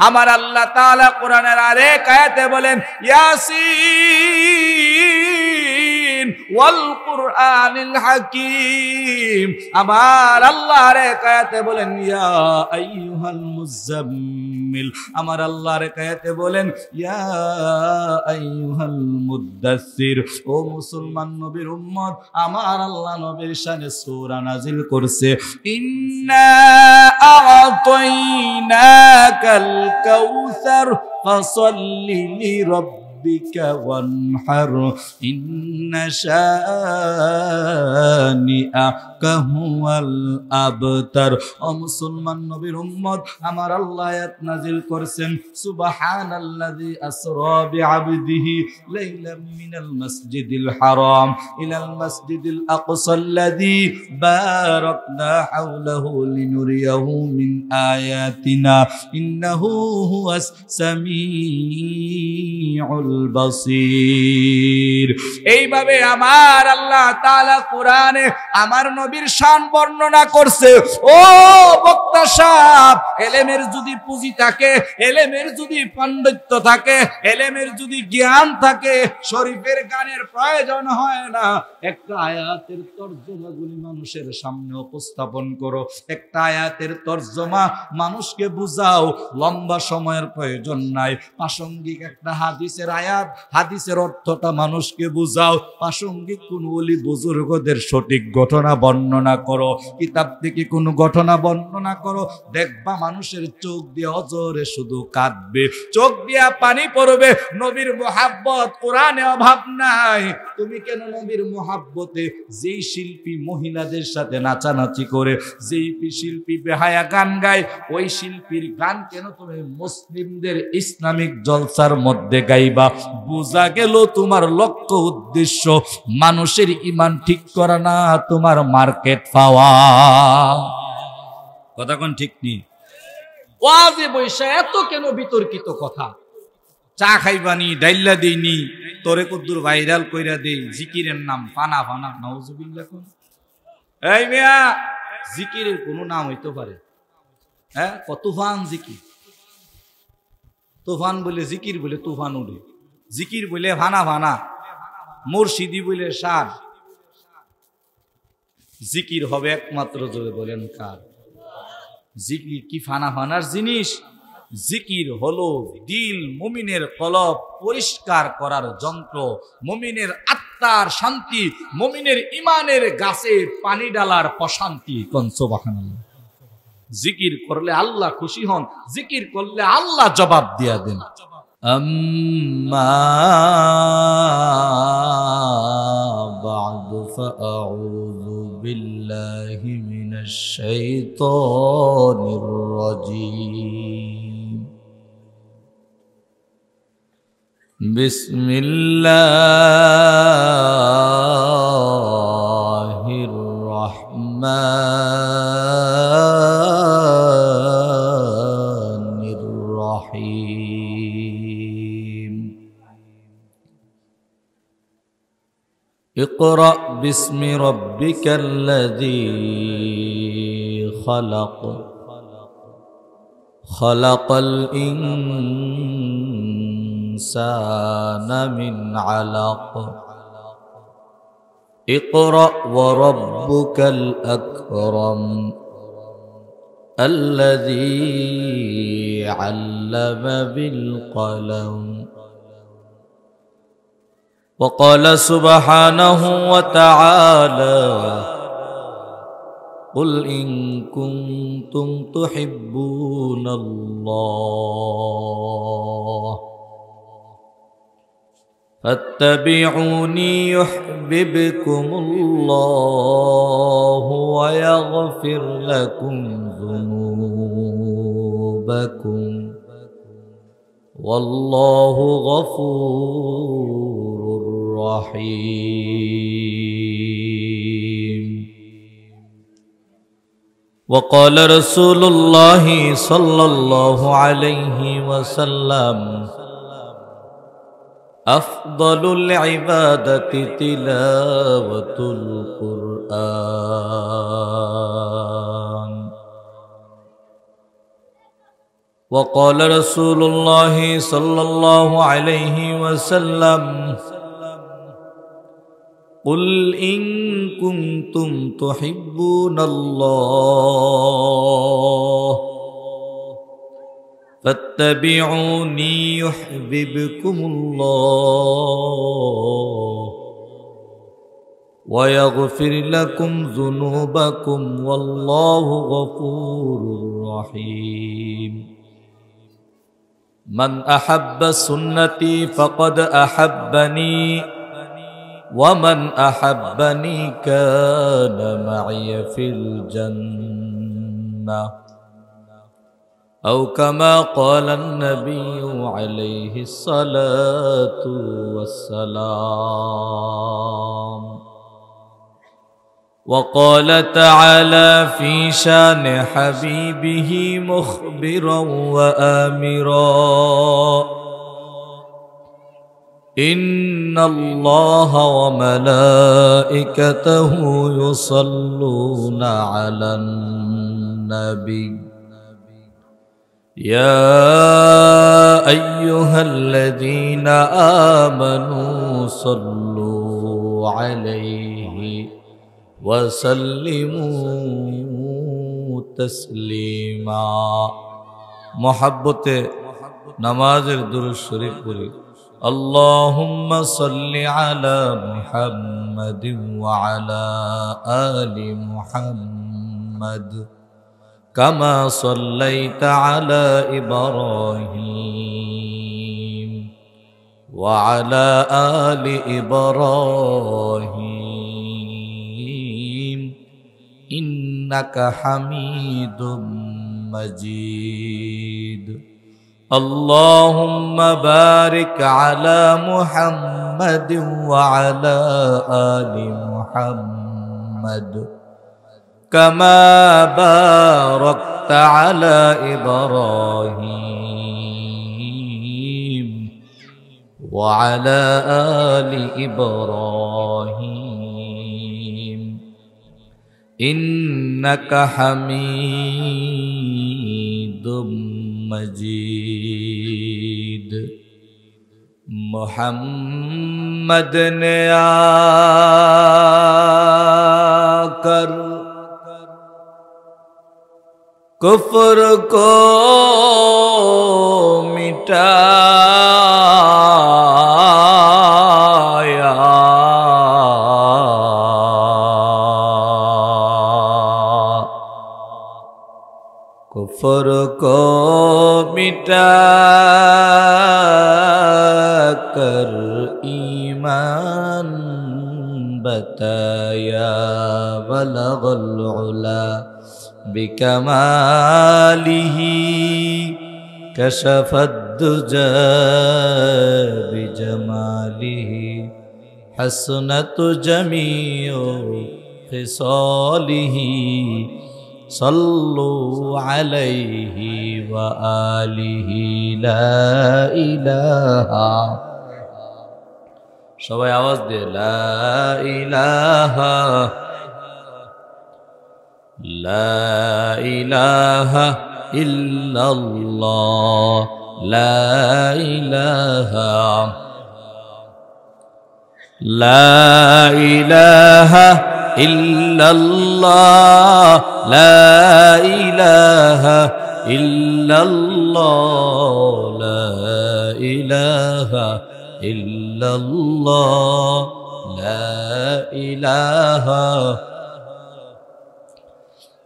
আমার আল্লাহ তাআলা কোরআনের আরেক আয়াতে বলেন ইয়াসিন ওয়াল কুরআনিল হাকীম। আমার আল্লাহ আরেক আয়াতে বলেন ইয়া আইয়ুহাল মুযাম্মিল। আমার আল্লাহ আরেক আয়াতে বলেন ইয়া আইয়ুহাল মুদ্দাসসির। ও মুসলমান নবীর উম্মত, আমার আল্লাহ নবীর শানে সূরা নাজিল করছে ইন্না আ'তাইনাকাল কাউসার ফাসাল্লি লিরাব্বিকা ওয়ানহার ইন্না শানিআকা হুয়াল আবতার। ও মুসলমান নবীর উম্মত, আমার আল্লাহ আয়াত নাজিল করেছেন সুবহানাল্লাযী আসরা বিআবদিহি লাইলাম মিনাল মাসজিদিল হারাম ইলাল মাসজিদিল আকসাল্লাযী বারাকনা হাওলাহু লিনুরিয়াহু মিন আয়াতিনা ইন্নাহু হুয়াস সামিউল বাসীর। এইভাবে আমার আল্লাহ তাআলা কোরআনে আমার নবীর শান বর্ণনা করছে। ও বক্তা সাহেব, এলেমের যদি পুঁজি থাকে, এলেমের যদি পাণ্ডিত্য থাকে, এলেমের যদি জ্ঞান থাকে, শরীফের গানের প্রয়োজন হয় না। একটা আয়াতের তর্জমাগুলি মানুষের সামনে উপস্থাপন করো, একটা আয়াতের তর্জমা মানুষকে বুঝাও, লম্বা সময়ের প্রয়োজন নাই। প্রাসঙ্গিক একটা হাদিসের আয়াত, হাদিসের অর্থটা মানুষকে বুঝাও, প্রাসঙ্গিক কোন ওলি বুজুর্গদের সঠিক ঘটনা বর্ণনা করো, কিতাব থেকে কোন ঘটনা বর্ণনা করো, দেখবা মানুষের চোখ দিয়ে অজরে শুধু কাঁদবে, চোখ দিয়া পানি পড়বে। নবীর মুহাব্বত কোরআনে অভাব নাই। তুমি কেন নবীর মুহাব্বতে যেই শিল্পী মহিলাদের সাথে নাচানাচি করে, যেই শিল্পী বেহায়া গান গায়, ওই শিল্পীর গান কেন তুমি মুসলিমদের ইসলামিক জলসার মধ্যে গাইবা? বোঝা গেল তোমার লক্ষ্য উদ্দেশ্য মানুষের ঈমান ঠিক করা না, তোমার মার্কেট পাওয়া। কথা কোন ঠিক নেই? ওয়াজে বৈশা এত কেন বিতর্কিত কথা? চা খাইবানি, ডাইল্লা দেইনি, তোরে কদ্দুর ভাইরাল কইরা দেই, জিকিরের নাম ফানা ফানা, নাউজুবিল্লাহ। কোন এই মিয়া, জিকিরের কোনো নাম হইতে পারে? হ্যাঁ, তুফান জিকির। তুফান বলে জিকির বলে তুফান উঠে, জিকির বলে ফানা ফানা, মুর্শিদি বলে সার। জিকির হবে একমাত্র জোরে বলেন কার? জিকির কি ফানা ফানার জিনিস? জিকির হলো দিল, মুমিনের কলব পরিষ্কার করার যন্ত্র, মুমিনের আত্মার শান্তি, মুমিনের ইমানের গাছে পানি ডালার প্রশান্তি। কোন সুবহানাল্লাহ। জিকির করলে আল্লাহ খুশি হন, জিকির করলে আল্লাহ জবাব দিয়া দেন। আম্মা বা'দু ফাআউযু বিল্লাহি মিনাশ শাইতানির রাজীম। বিসমিল্লাহির রাহমানির রহিম। ইকরা বিসমি রাব্বিকাল্লাযী খালাক খালাকাল ইনসানা মিন আলাক ইকরা ওয়া রাব্বুকাল আকরাম আল্লাযী আল্লামা বিল কলম। وقال سبحانه وتعالى قل إن كنتم تحبون الله فاتبعوني يحببكم الله ويغفر لكم ذنوبكم والله غفور رحيم. وقال رسول الله صلى الله عليه وسلم أفضل العبادة تلاوة القرآن وقال رسول الله صلى الله عليه وسلم قل إن كنتم تحبون الله فاتبعوني يحببكم الله ويغفر لكم ذنوبكم والله غفور رحيم من أحب سنتي فقد أحبني ومن أحبني كان معي في الجنة أو كما قال النبي عليه الصلاة والسلام وقال تعالى في شان حبيبه مخبرا وآمرا إن الله وملائكته يصلون على النبي يا أيها الذين آمنوا صلوا عليه وسلموا تسليما محبت نماز الدرود الشريف پوری اللهم صل على محمد وعلى آل محمد كما صليت على إبراهيم وعلى آل إبراهيم إنك حميد مجيد اللهم بارك على محمد وعلى آل محمد كما باركت على إبراهيم وعلى آل إبراهيم إنك حميد مجيد محمد نے آکر کفر کو مٹایا کفر کو مٹا کر ایمان بتایا بلغ العلا بكماله كشف الدجى بجماله حسنت جميع خصاله صلوا عليه وآله لا إله সবাই আওয়াজ দিয়ে লা ইলাহা لا إله إلا الله لا إله لا إله إلا الله لا إله إلا الله لا إله إلا الله لا إله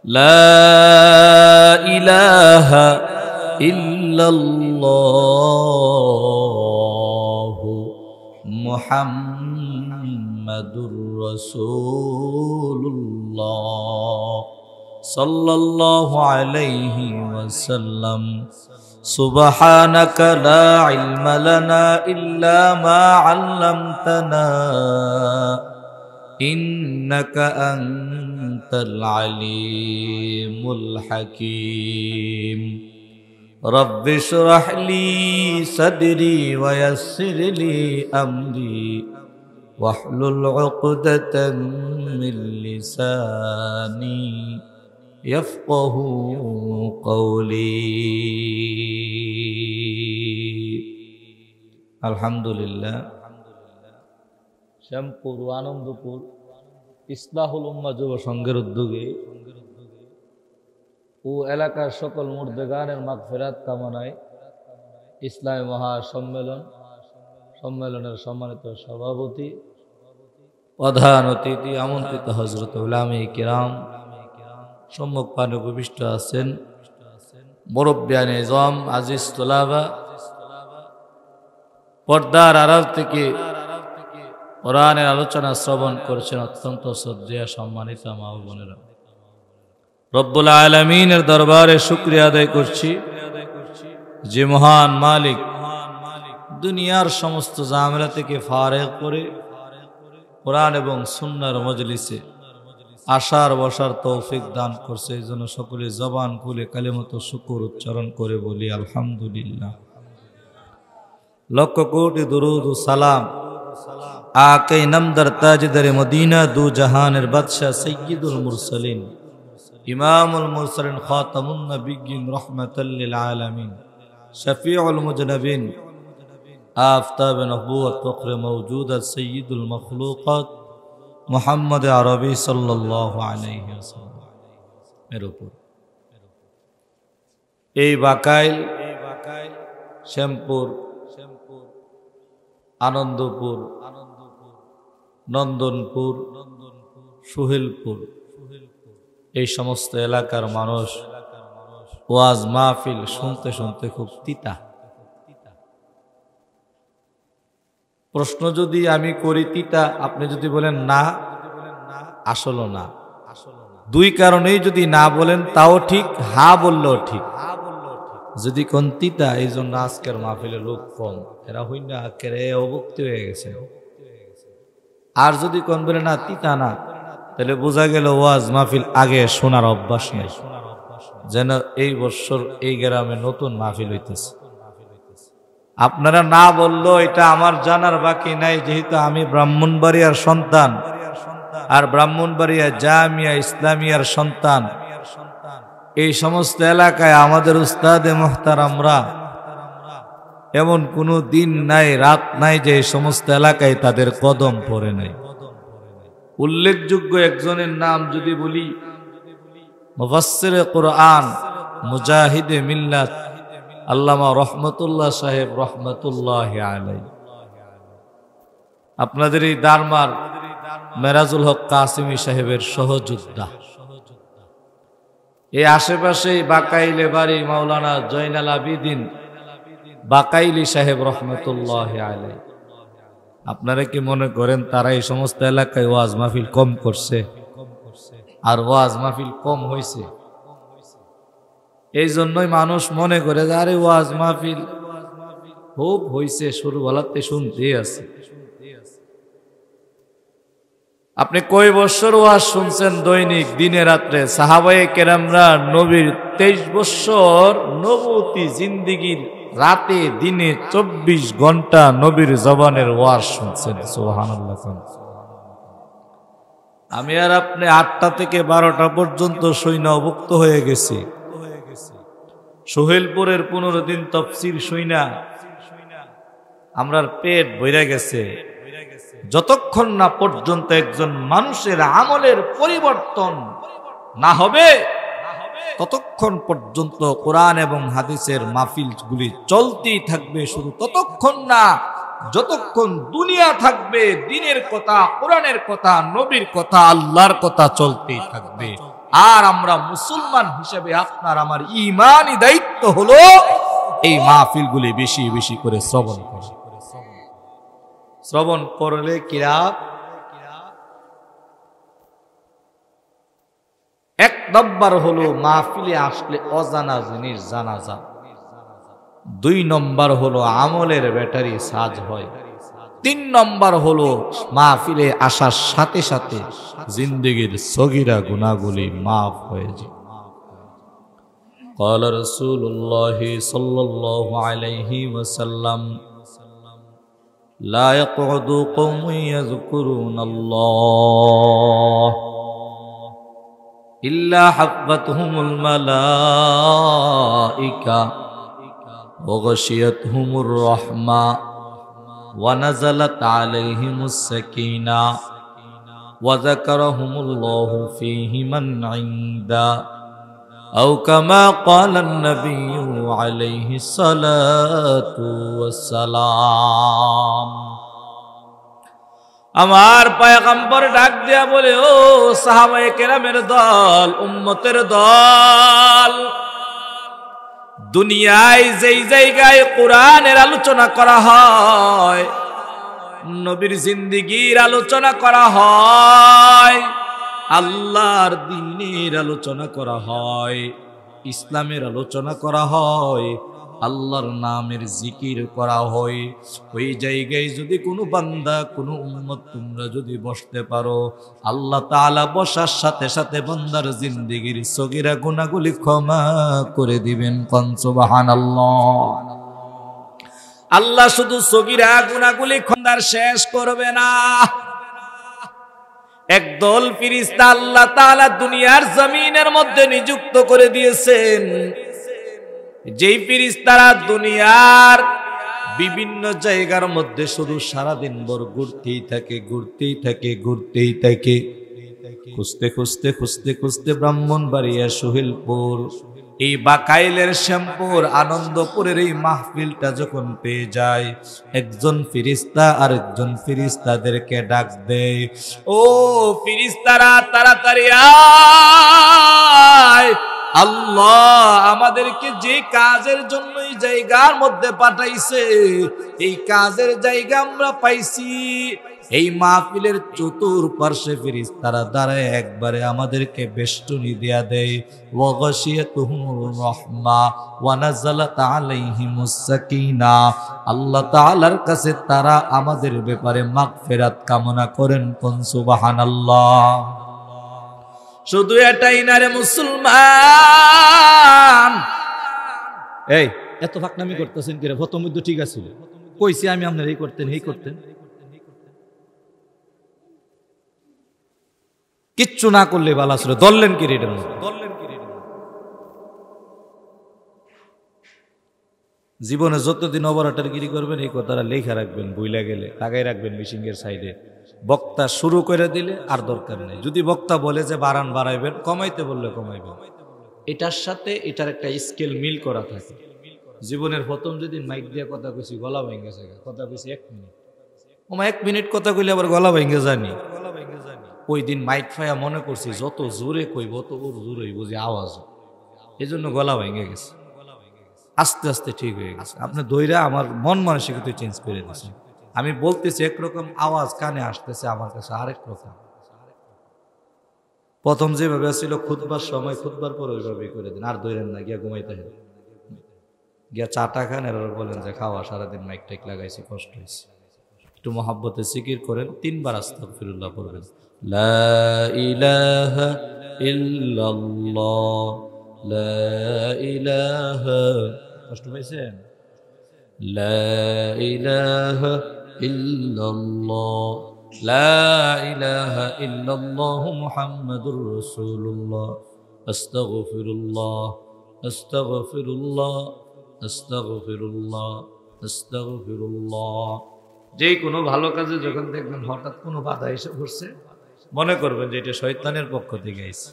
لا إله إلا الله محمد رسول الله صلى الله عليه وسلم سبحانك لا علم لنا إلا ما علمتنا إنك أنت العليم الحكيم رب اشرح لي صدري ويسر لي أمري واحلل عقدة من لساني يفقهوا قولي আলহামদুলিল্লাহ শ্যামপুর আনন্দপুর ইসলাহুল উম্মাহ যুব সংঘের উদ্যোগে ও এলাকার সকল মুর্দেগানের মাগফিরাত কামনায় ইসলামী সম্মেলনের সম্মানিত সভাপতি প্রধান অতিথি আমন্ত্রিত হযরত উলামায়ে কিরাম সম্মুখ পানে উপবিষ্ট আছেন মুরব্বিয়ানে ইজম আজিজ তোলাবা পর্দার আড়াল থেকে কোরআনের আলোচনা শ্রবণ করছেন অত্যন্ত শ্রদ্ধেয় সম্মানিত মা ও বোনেরা রব্বুল আলামিনের দরবারে শুকরিয়া আদায় করছি যে মহান মালিক দুনিয়ার সমস্ত ঝামেলা থেকে ফারেগ করে কোরআন এবং সুন্নাহর মজলিসে আসার বসার তৌফিক দান করছে এই জন্য সকলে জবান খুলে কালিমাত শুকর উচ্চারণ করে বলি আলহামদুলিল্লাহ লক্ষ কোটি দুরুদ ও সালাম আকে নামদার তাজদারে মদিনা দু জাহানের বাদশা সাইয়্যিদুল মুরসালিন ইমামুল মুরসালিন খাতামুন নবিয়্যিন রাহমাতাল লিল আলামিন শফিউল মুজনবিন আফতাব নবুয়ত ফখর মওজুদাত সাইয়্যিদুল মখলুকাত মুহাম্মদ আরবি সাল্লাল্লাহু আলাইহি ওয়াসাল্লাম এর উপর এই বাকাইল শ্যামপুর আনন্দপুর নন্দনপুর সুহেলপুর এই সমস্ত এলাকার মানুষ ওয়াজ মাহফিল শুনতে শুনতে খুব তিতা। প্রশ্ন যদি আমি করি তিতা, আপনি যদি বলেন না আসলে না, দুই কারণেই যদি না বলেন তাও ঠিক, হা বললেও ঠিক। যদি কোন তিতা, এই জন্য আজকের মাহফিলে লোক কম, এরা হইনা আজকের অভুক্তি হয়ে গেছে। আর যদি কোন বলে না তিতা না, তাহলে বোঝা গেল ওয়াজ মাহফিল আগে শোনার অভ্যাস নেই। যেন এই বছর এই গ্রামে নতুন মাহফিল হইতেছে। আপনারা না বললো এটা আমার জানার বাকি নাই, যেহেতু আমি ব্রাহ্মণবাড়িয়ার সন্তান আর ব্রাহ্মণবাড়িয়া জামিয়া ইসলামিয়ার সন্তান। এই সমস্ত এলাকায় আমাদের উস্তাদে মুহতারামরা এমন কোনো দিন নাই রাত নাই যে এই সমস্ত এলাকায় তাদের কদম পড়ে নাই। উল্লেখযোগ্য একজনের নাম যদি বলি, মুফাসসিরে কুরআন মুজাহিদে মিল্লাত আল্লামা রহমতুল্লাহ সাহেব রহমতুল্লাহি আলাইহি। আপনাদের এই দারমার মেরাজুল হক কাসিমি সাহেবের সহযোদ্ধা। এই আশেপাশে বাকাইলে বাড়ি মাওলানা জয়নাল আবিদিন বাকাইলি সাহেব রহমতুল্লাহি আলাইহি। আপনারা কি মনে করেন তারা এই সমস্ত এলাকায় ওয়াজ মাহফিল কম করছে আর ওয়াজ মাহফিল কম হয়েছে? এই জন্যই মানুষ মনে করে যে আরে ওয়াজ মাহফিল খুব হয়েছে, শুরু বলাতে শুনতেই আছে। আপনি কয় বছর ওয়াজ শুনছেন দৈনিক দিনে রাত্রে? সাহাবায়ে কেরামরা নবীর 23 বছর নবুতি জিন্দেগির রাতে দিনে 24 ঘন্টা নবীর জবানের ওয়াজ শুনছেন। সুবহানাল্লাহ। আমি আর আপনি 8টা থেকে 12টা পর্যন্ত সৈন্যভুক্ত হয়ে গেছি। সোহেলপুরের 15 দিন তাফসীর শুইনা আমরার পেট ভরে গেছে। যতক্ষণ না পর্যন্ত একজন মানুষের আমলের পরিবর্তন না হবে ততক্ষণ পর্যন্ত কোরআন এবং হাদিসের মাহফিলগুলি চলতেই থাকবে। শুধু ততক্ষণ না যতক্ষণ দুনিয়া থাকবে দ্বীনের কথা, কোরআনের কথা, নবীর কথা, আল্লাহর কথা চলতেই থাকবে। আর আমরা মুসলমান হিসেবে আপনার আমার ঈমানি দায়িত্ব হলো এই মাহফিলগুলি বেশি বেশি করে শ্রবণ করা। শ্রবণ করলে কিরাত এক নম্বর হলো মাহফিলে আসলে অজানা জিনিস জানা যায়। 2 নম্বর হলো আমলের ব্যাটারি চার্জ হয়। 3 নম্বর হলো মাহফিলে আসার সাথে সাথে জিন্দেগির সগীরা গুনাহগুলি মাফ হয়ে যায়। قال رسول الله صلى الله عليه وسلم لا يقعد قوم يذكرون الله ইল্লা হাফাতহুমুল মালাইকা ওয়া গাশিয়াতহুমুর রাহমা ওয়া নাযালাত আলাইহিমুস সাকিনা ওয়া যাকারাহুমুল্লাহু ফীহি মান ইনদা আও কামা ক্বালান নাবিয়্যু আলাইহিস সালাতু ওয়াস সালাম। আমার পয়গম্বর ডাক দিয়া বলে, ও সাহাবায়ে কেরামের দল, উম্মতের দল, দুনিয়ায় যেই জায়গায় কোরআনের আলোচনা করা হয়, নবীর জিন্দেগীর আলোচনা করা হয়, আল্লাহর দ্বীনের আলোচনা করা হয়, ইসলামের আলোচনা করা হয়, আল্লাহর নামের জিকির করা হয়, ওই জায়গায় যদি কোনো বান্দা কোনো উম্মত তোমরা যদি বসতে পারো, আল্লাহ তাআলা বসার সাথে সাথে বান্দার জিন্দেগীর সগীরা গুনাহগুলি ক্ষমা করে দিবেন। কোন সুবহানাল্লাহ। আল্লাহ শুধু সগীরা গুনাহগুলি ক্ষমা শেষ করবে না, একদল ফেরেশতা আল্লাহ তাআলা দুনিয়ার জমিনের মধ্যে নিযুক্ত করে দিয়েছেন, যেই ফেরেশতারা দুনিয়ার বিভিন্ন জায়গার মধ্যে শুধু সারাদিন ভর ঘুরতেই থাকে, ঘুরতেই থাকে, ঘুরতেই থাকে। খুঁজতে খুঁজতে খুঁজতে খুঁজতে ব্রাহ্মণবাড়িয়া, সোহেলপুর, এই বাকাইলের শ্যামপুর, আনন্দপুরের এই মাহফিলটা যখন পেয়ে যায়, একজন ফেরেশতা আরেকজন ফেরেশতাদেরকে ডাক দেয়, ও ফেরেশতারা তাড়াতাড়ি আয়, আল্লাহ আমাদেরকে যে কাজের জন্য এই জায়গার মধ্যে পাঠাইছে, এই কাজের জায়গা আমরা পাইছি। এই মাহফিলের চতুর্পার্শ্বে ফেরেশতারা দাঁড়ায় একবারে আমাদেরকে বেষ্টনী দেয়া দেয়। ওয়া গাশিয়াতুহুমুর রাহমা ওয়া নাযালাত আলাইহিমুস সাকিনা, আল্লাহ তাআলার কাছে তারা আমাদের ব্যাপারে মাগফিরাত কামনা করেন। কোন সুবহানাল্লাহ। শুধু এটাই না রে মুসলমান, এই এত ফাকনামি করতেছেন কি রে? প্রথম মধ্যে ঠিক আছে, কইছি আমি আপনার এই করতেন এই করতেন, কিচ্ছু না করলে ভালো ছিল, দললেন কি রে? জীবনে যতদিন অপারেটর গিরি করবেন এই কথাটা লেখা রাখবেন, বইলা গেলে লাগাই রাখবেন মিশিং এর সাইডে। বক্তা শুরু করে দিলে আর দরকার নেই, যদি বক্তা বলে যে বাড়ান বাড়াইবেন, কমাইতে বললে কমাইবেন, এটার সাথে এটার একটা স্কেল মিল করা থাকে। জীবনের প্রথম যেদিন মাইক দিয়ে কথা কইছি গলা ভেঙে গেছে, কথা কইছি 1 মিনিট, ওমা 1 মিনিট কথা কইলে আবার গলা ভেঙে জানি। ওই দিন মাইক ফায়া মনে করছি যত জোরে কইব তত ওর জোরেই বুঝি আওয়াজ, এই জন্য গলা ভেঙে গেছে। আস্তে আস্তে ঠিক হয়ে গেছে। আপনি দইরা আমার মন মানসিকতা চেঞ্জ করে দিয়েছেন। আমি বলতেছি একরকম, আওয়াজ কানে আসতেছে আমার কাছে আরেক রকম। প্রথম যেভাবে ছিল খুতবার সময়, খুতবার পর ওইভাবে করে দিন, আর দইরেন না, গিয়া ঘুমাইতে হবে, গিয়া চাটা খান, আর বলেন যে খাওয়া সারাদিন মাইক টাইক লাগাইছি, কষ্ট হয়েছে। একটু মহাব্বতে জিকির করেন, 3 বার আস্তাগফিরুল্লাহ পড়বেন। লা ইলাহা ইল্লাল্লাহ, লা ইলাহা, কষ্ট পাইছেন? লা ইলাহা ইল্লাল্লাহ, লা ইলাহা ইল্লাল্লাহ মুহাম্মাদুর রাসূলুল্লাহ, আস্তাগফিরুল্লাহ, আস্তাগফিরুল্লাহ, আস্তাগফিরুল্লাহ, আস্তাগফিরুল্লাহ। যে কোনো ভালো কাজে যখন দেখবেন হঠাৎ কোনো বাধা এসে পড়ছে, মনে করবেন যে এটা শয়তানের পক্ষ থেকে আইছে।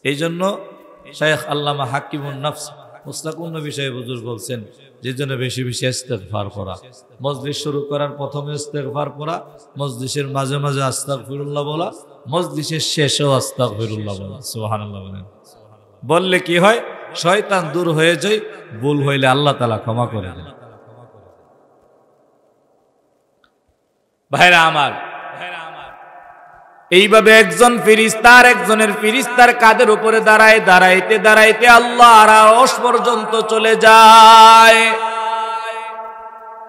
এই জন্য শাইখ আল্লামা হাকিমুন নফস মুস্তাকুন নবী সাহেব হুজুর বলছেন, যে জন্য বেশি বেশি ইস্তেগফার করা, মজলিস শুরু করার প্রথমে ইস্তেগফার করা, মজলিসের মাঝে মাঝে আস্তাগফিরুল্লাহ বলা, মজলিসের শেষেও আস্তাগফিরুল্লাহ বলা। সুবহানাল্লাহ বলেন। বললে কি হয়? শয়তান দূর হয়ে যায়, ভুল হইলে আল্লাহ তাআলা ক্ষমা করে দেন। ভাইরা আমার, এইভাবে একজন ফেরেশতা একজনের ফেরেশতার কাঁধের উপরে দাঁড়ায়, দাঁড়াইতে দাঁড়াইতে আল্লাহর আরশ পর্যন্ত চলে যায়।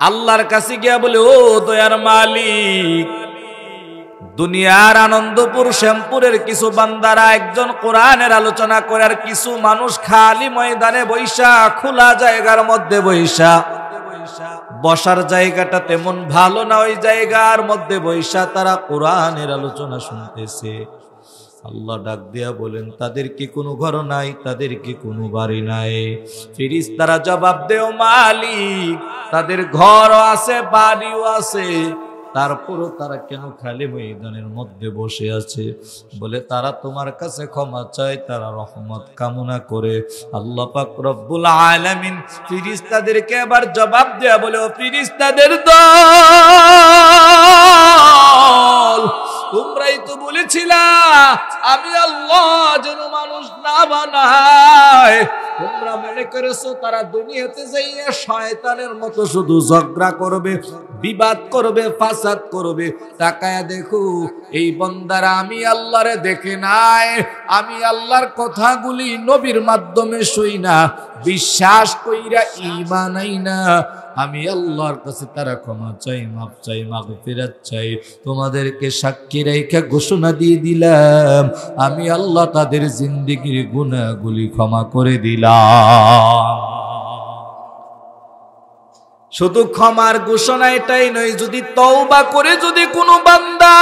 আল্লাহর কাছে গিয়া বলে, ও দয়ার মালিক, দুনিয়ার আনন্দপুর শ্যামপুরের কিছু বান্দারা একজন কোরআনের আলোচনা করে, আর কিছু মানুষ খালি ময়দানে বৈশা, খোলা জায়গার মধ্যে বৈশা, বসার জায়গাটা তেমন ভালো না, ওই জায়গার মধ্যে বৈশা তারা কোরআনের আলোচনা শুনতেছে। আল্লাহ ডাক দিয়া বলেন, তাদের কি কোনো ঘর নাই, তাদের কি কোনো বাড়ি নাই? ফেরেশতারা জবাব দেও, মালিক তাদের ঘরও আছে, বাড়িও আছে, তারপরও তারা কেন খালি ময়দানের মধ্যে বসে আছে? বলে তারা তোমার কাছে ক্ষমা চায়, তারা রহমত কামনা করে। আল্লাহ পাক রব্বুল আলামিন ফেরেশতাদেরকে আবার জবাব দেয়া বলে, ও ফেরেশতাদের দল, তোমরাই তো বলেছিলা আমি আল্লাহ যেন মানুষ না বানাই। তোমরা মনে করেছো তারা দুনিয়াতে যাইয়া শয়তানের মতো শুধু ঝগড়া করবে, বিবাদ করবে, ফাসাদ করবে। তাকায়া দেখো এই বান্দারা আমি আল্লাহরে দেখে নাই, আমি আল্লাহর কথাগুলি নবীর মাধ্যমে শুই না, বিশ্বাস কইরা ঈমান আইনা আমি আল্লাহর কাছে তারা ক্ষমা চাই, মাফ চাই, মাগফিরাত চাই। তোমাদেরকে সাক্ষী রেখে ঘোষণা দিয়ে দিলাম আমি আল্লাহ তাদের জিন্দেগির গুনাহগুলি ক্ষমা করে দিলাম। শুধু ক্ষমার ঘোষণা এটাই নয়, যদি তওবা করে যদি কোনো বান্দা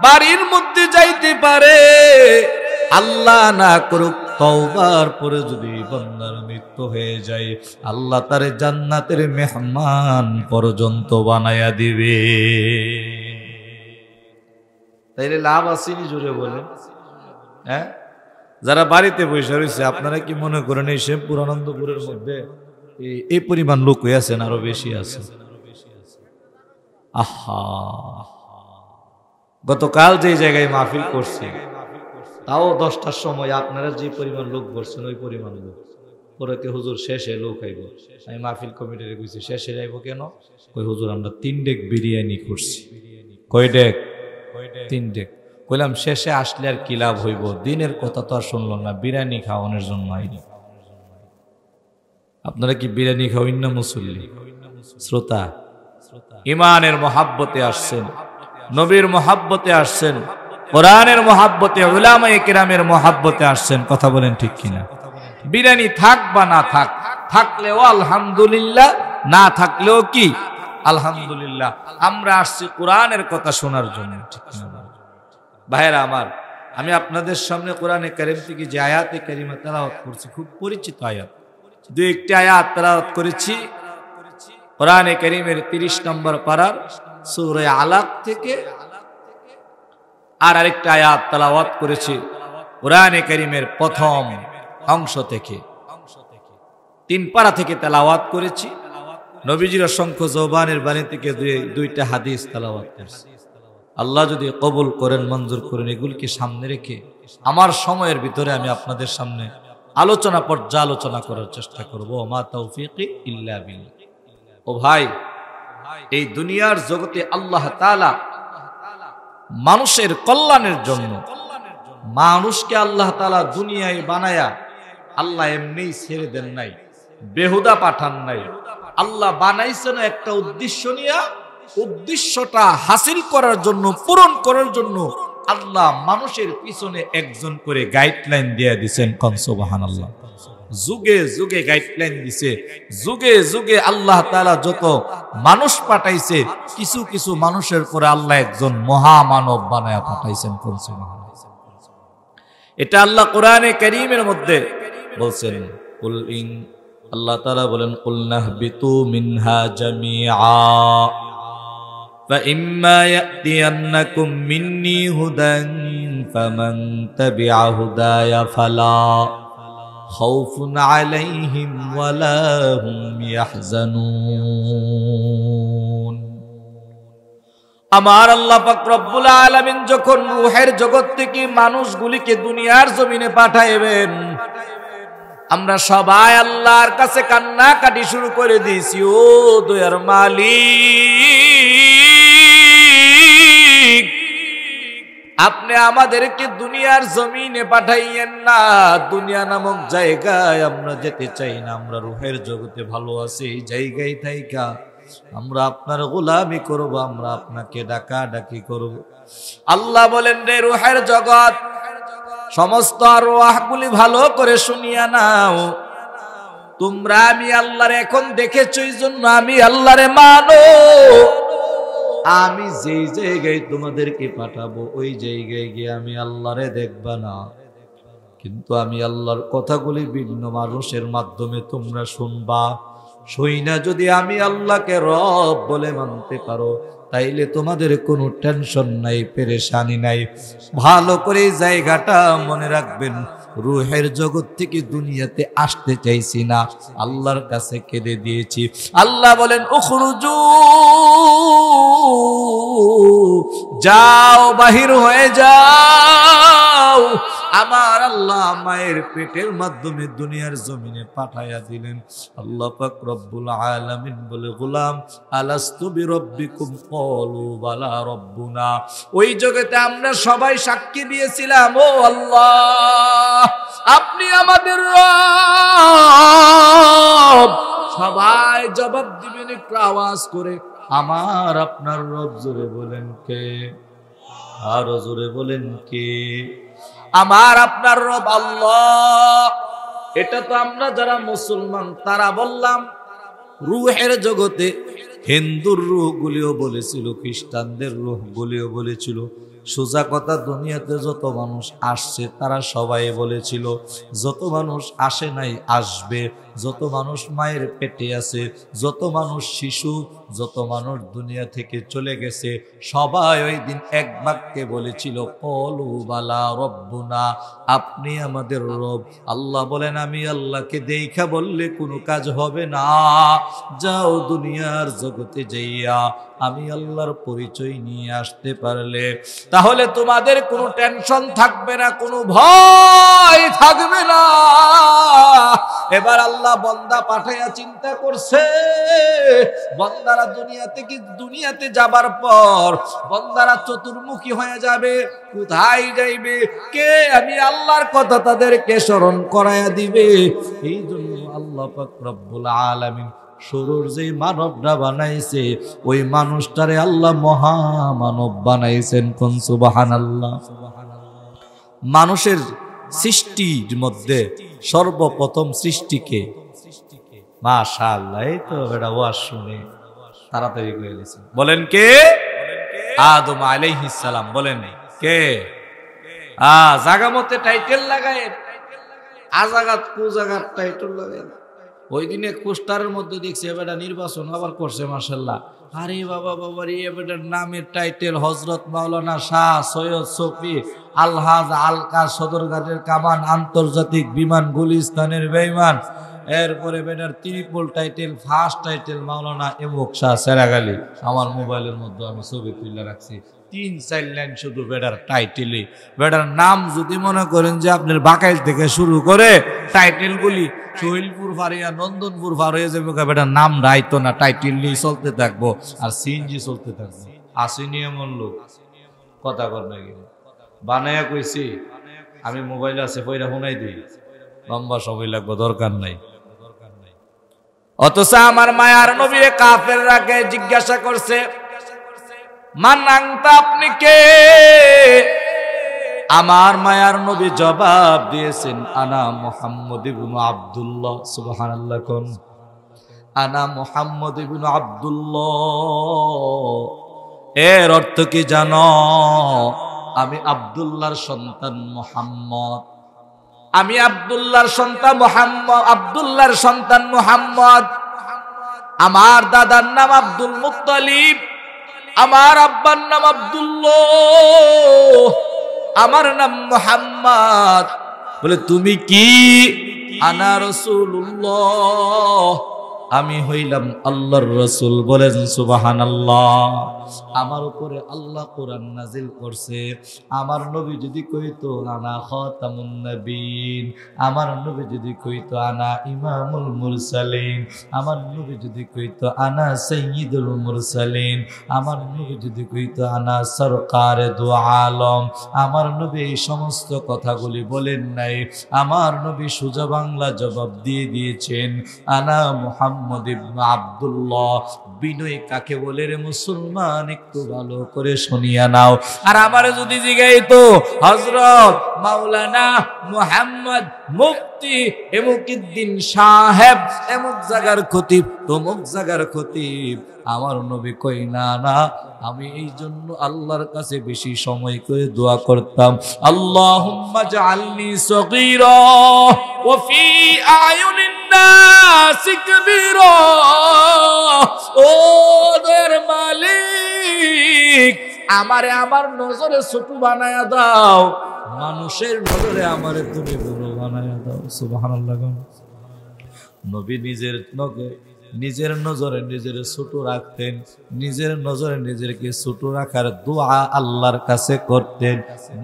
বাড়ির মধ্যে যাইতে পারে, আল্লাহ না করুক তওবার পরে যদি বান্দার মৃত্যু হয়ে যায়, আল্লাহ তারে জান্নাতের মেহমান পর্যন্ত বানায়া দিবে। তাইলে লাভ আসেনি? জোরে বলেন। হ্যাঁ, যারা বাড়িতে বসে রয়েছে, আপনারা কি মনে করেন এই শ্যামপুর আনন্দপুরের মধ্যে এই পরিমাণ লোক হয়েছেন? আরো বেশি আছে। আহা, গতকাল যে জায়গায় মাহফিল করছি, তাও 10টার সময় আপনারা যে পরিমাণ লোক বসছেন ওই পরিমাণ লোক। পরে কে হুজুর শেষে লোক আইব। আমি মাহফিল কমিটির কইছি শেষে আইব কেন? কই হুজুর আমরা 3 ডেক বিরিয়ানি করছি। কয় ডেক? 3 ডেক। কইলাম শেষে আসলে আর কি লাভ হইব? দিনের কথা তো আর শুনল না, বিরিয়ানি খাওয়ানোর জন্য আইনি। আপনারা কি বিরিয়ানি খাওয়াইন না মুসল্লি? শ্রোতা ইমানের মহাব্বতে আসছেন, নবীর মহাব্বতে আসছেন, কোরআনের মহাব্বতে, উলামায়ে কিরামের মহাব্বতে আসছেন। কথা বলেন ঠিক কিনা? বিরিয়ানি থাক বা না থাক, থাকলেও আলহামদুলিল্লাহ, না থাকলেও কি আলহামদুলিল্লাহ। আমরা আসছি কোরআনের কথা শোনার জন্য, ঠিক কিনা ভাইরা আমার? আমি আপনাদের সামনে কোরআনে কারীম থেকে যে আয়াতে কারিমা তেলাওয়াত করছি, খুব পরিচিত আয়াত, 2-1টি আয়াত তেলাওয়াত করেছি কোরআনে কারীমের 30 নম্বর পারার সূরা আলাক থেকে। আর আরেকটা আয়াত তেলাওয়াত করেছি কোরআনে কারীমের প্রথম অংশ থেকে, 3 পারা থেকে তেলাওয়াত করেছি। নবীজির অসংখ্য জবানের বাণী থেকে 2টা হাদিস তেলাওয়াত করেছি। আল্লাহ যদি কবুল করেন, মঞ্জুর করেন, এগুলিকে সামনে রেখে আমার সময়ের ভিতরে আমি আপনাদের সামনে পর্যালোচনা করার চেষ্টা করব। মা তৌফিকি ইল্লা বিল্লাহ। ও ভাই, এই দুনিয়ার জগতে আল্লাহ তাআলা মানুষের কল্যাণের জন্য মানুষকে আল্লাহ তাআলা দুনিয়ায় বানায়া আল্লাহ এমনি ছেড়ে দেন নাই, বেহুদা পাঠান নাই। আল্লাহ বানাইছেন একটা উদ্দেশ্য নিয়ে, উদ্দেশ্যটা হাসিল করার জন্য, পূরণ করার জন্য আল্লাহ মানুষের পিছনে একজন করে গাইডলাইন দিয়ে দিয়েছেন। কোন সুবহানাল্লাহ। যুগে যুগে গাইডলাইন দিছে, যুগে যুগে আল্লাহ তাআলা যত মানুষ পাঠাইছে, কিছু কিছু মানুষের পরে আল্লাহ একজন মহামানব বানায়া পাঠাইছেন। কোন সুবহানাল্লাহ। এটা আল্লাহ কোরআনে কারীমের মধ্যে বলছেন। কুল ইন, আল্লাহ তাআলা বলেন, কুল নাহবিতু মিনহা জামিআ فإما يأتينكم مني هدى فمن تبع هداي فلا خوف عليهم ولا هم يحزنون। আমার আল্লাহ পাক রব্বুল আলামিন যখন রূহের জগৎ থেকে মানুষগুলিকে দুনিয়ার জমিনে পাঠাইবেন, আমরা সবাই আল্লাহর কাছে কান্নাকাটি শুরু করে দিয়েছি, ও দয়ার মালিক, আপনি আমাদেরকে দুনিয়ার জমিনে পাঠাইয়েন না। দুনিয়া নামক জায়গায় আমরা যেতে চাই না, আমরা রূহের জগতে ভালো আছি। এই জায়গায় থাইকা আমরা আপনার গোলামি করব, আমরা আপনাকে ডাকাডাকি করব। আল্লাহ বলেন, রে রূহের জগৎ, সমস্ত আরওয়াহগুলি ভালো করে শুনিয়া নাও। তোমরা আমি আল্লাহরে এখন দেখেছো, এই জন্য আমি আল্লাহরে মানো। আমি যেই জায়গায় তোমাদেরকে পাঠাবো ওই জায়গায় গিয়ে আমি আল্লাহরে দেখবা না, কিন্তু আমি আল্লাহর কথাগুলি ভিন্ন মানুষের মাধ্যমে তোমরা শুনবা। শুইনা যদি আমি আল্লাহকে রব বলে মানতে পারো তাইলে তোমাদের কোনো টেনশন নাই, পেরেশানি নাই। ভালো করে জায়গাটা মনে রাখবেন, রূহের জগৎ থেকে দুনিয়াতে আসতে চাইছি না, আল্লাহর কাছে কেঁদে দিয়েছি। আল্লাহ বলেন উখরুজু, যাও, বাহির হয়ে যাও। আমার আল্লাহ মায়ের পেটের মাধ্যমে দুনিয়ার জমিনে পাঠাইয়া দিলেন। আল্লাহ পাক রব্বুল আলামিন বলে, গোলাম আলাস্তু বিরব্বিকুম, ক্বালু বালা রব্বুনা। ওই জগতে আমরা সবাই সাক্ষী দিয়েছিলাম, ও আল্লাহ আপনি আমাদের রব। সবাই জবাব দিবেন একটু আওয়াজ করে, আমার আপনার রব। জোরে বলেন কে? আরো জোরে বলেন কে? আমার আপনার রব আল্লাহ। এটা তো আমরা যারা মুসলমান তারা বললাম। রূহের জগতে হিন্দুর রূহ গুলিও বলেছিল, খ্রিস্টানদের রূহ গুলিও বলেছিল। সোজা কথা, দুনিয়াতে যত মানুষ আসছে তারা সবাই বলেছিল, যত মানুষ আসে নাই আসবে, যত মানুষ মায়ের পেটে আছে, যত মানুষ শিশু, যত মানুষ দুনিয়া থেকে চলে গেছে, সবাই ওই দিন এক বাক্যে বলেছিল, ক্বালু বালা রব্বুনা, আপনি আমাদের রব। আল্লাহ বলেন, আমি আল্লাহকে দেখা বললে কোনো কাজ হবে না। যাও দুনিয়ার জগতে যাইয়া আমি আল্লাহর পরিচয় নিয়ে আসতে পারলে তাহলে তোমাদের কোনো টেনশন থাকবে না, কোনো ভয় থাকবে না। এবার আল্লাহ বান্দা পাঠাইয়া চিন্তা করছে, বান্দারা দুনিয়াতে যাবার পর বান্দারা চতুর্মুখী হয়ে যাবে, কোথায় যাইবে? কে আমি আল্লাহর কথা তাদেরকে স্মরণ করাইয়া দিবে। এই জন্য আল্লাহ পাক রব্বুল আলামিন শুরুর যে মানবরা বানাইছে ওই মানুষটারে আল্লাহ মহামানব বানাইছেন। কোন সুবহানাল্লাহ। মানুষের সৃষ্টির মধ্যে সর্বপ্রথম সৃষ্টিকে, মাশাআল্লাহ, এই তো এটা ওয়াজ শুনে তাড়াতাড়ি করে গেছেন। বলেন কে? আদম আলাইহিস সালাম। বলেন কে? জায়গা মতে টাইটেল লাগায়, আজাগাত কুজাগাত টাইটেল লাগায়। ওই দিনে পোস্টারের মধ্যে দেখছি এবারে নির্বাচন আবার করছে, মাশাআল্লাহ। আরে বাবা বাবা রে, এবারের নামের টাইটেল হযরত মাওলানা শাহ সৈয়দ শফি আলহাজ আলকা সদরঘাটের কামান, আন্তর্জাতিক বিমান গুলিস্তানের বেঈমান। এরপরে বেটার ত্রিপল টাইটেল, ফার্স্ট টাইটেল মাওলানা এমক শাহ সেরাগালি। আমার মোবাইলের মধ্যে আমি ছবি তুলে রাখছি, 3-4 লাইন শুধু বেটার টাইটেলে। বেটার নাম যদি মনে করেন যে আপনার বাকাইল থেকে শুরু করে টাইটেল গুলি সোহেলপুর ফারিয়া নন্দনপুর ফার হয়ে যাবে, বেটার নাম রাইতো না, টাইটেল নিয়ে চলতে থাকবো আর সিএনজি চলতে থাকবো। আসেনি এমন লোক, কথা কর না গেলে বানায়া কইছি আমি, মোবাইল আছে পয়রা শুনাই দিই, লম্বা সময় লাগবে, দরকার নাই। অথচ আমার মায়ার নবীরে কাফেররা জিজ্ঞাসা করছে, মান আনতা, আপনি কে? আমার মায়ার নবী জবাব দিয়েছেন, আনা মুহাম্মদ ইবনে আব্দুল্লাহ। সুবহানাল্লাহ। কোন? আনা মুহাম্মদ ইবনে আব্দুল্লাহ। এর অর্থ কি জানো? আমি আব্দুল্লাহর সন্তান মুহাম্মদ। আমি আব্দুল্লাহর সন্তান মুহাম্মদ, আব্দুল্লাহর সন্তান মুহাম্মদ। আমার দাদার নাম আব্দুল মুত্তালিব, আমার আব্বার নাম আব্দুল্লাহ, আমার নাম মুহাম্মদ। বলে তুমি কি? আনা রাসূলুল্লাহ, আমি হইলাম আল্লাহর রাসূল। বলেন সুবহানাল্লাহ। আমার উপরে আল্লাহ কোরআন নাজিল করছে। আমার নবী যদি কইতো আনা খাতামুন নবীন, আমার নবী যদি কইতো আনা ইমামুল মুরসালিন, আমার নবী যদি কইতো আনা সাইয়্যিদুল মুরসালিন, আমার নবী যদি কইতো আনা সরকারে দু আলম, আমার নবী এই সমস্ত কথাগুলি বলেন নাই। আমার নবী সোজা বাংলা জবাব দিয়ে দিয়েছেন, আনা মুহাম্মদ মুহাম্মদ ইবনে আব্দুল্লাহ। বিনয় কাকে বলে রে মুসলমান, একটু ভালো করে শুনিয়া নাও। আর আমার যদি জিগাইতো হযরত মাওলানা মুহাম্মদ মুফতি এমুকিদ্দিন সাহেব এমুক জায়গার খতিব তমুক জায়গার খতিব, আমার নবী কই না না, আমি এই জন্য আল্লাহর কাছে বেশি সময় করে দোয়া করতাম, আল্লাহুম্মা জাআলনি সগীরা ওয়া ফি আয়ুনিন নাস কবীরা। ও দয়ার মালিক, আমারে আমার নজরে ছোট বানায়া দাও, মানুষের নজরে আমারে তুমি বড় বানায়া দাও। সুবহানাল্লাহ। নবী নিজের নজরে নিজের ছোট রাখতেন, নিজের নজরে নিজেকে ছোট রাখার দোয়া আল্লাহর কাছে করতেন।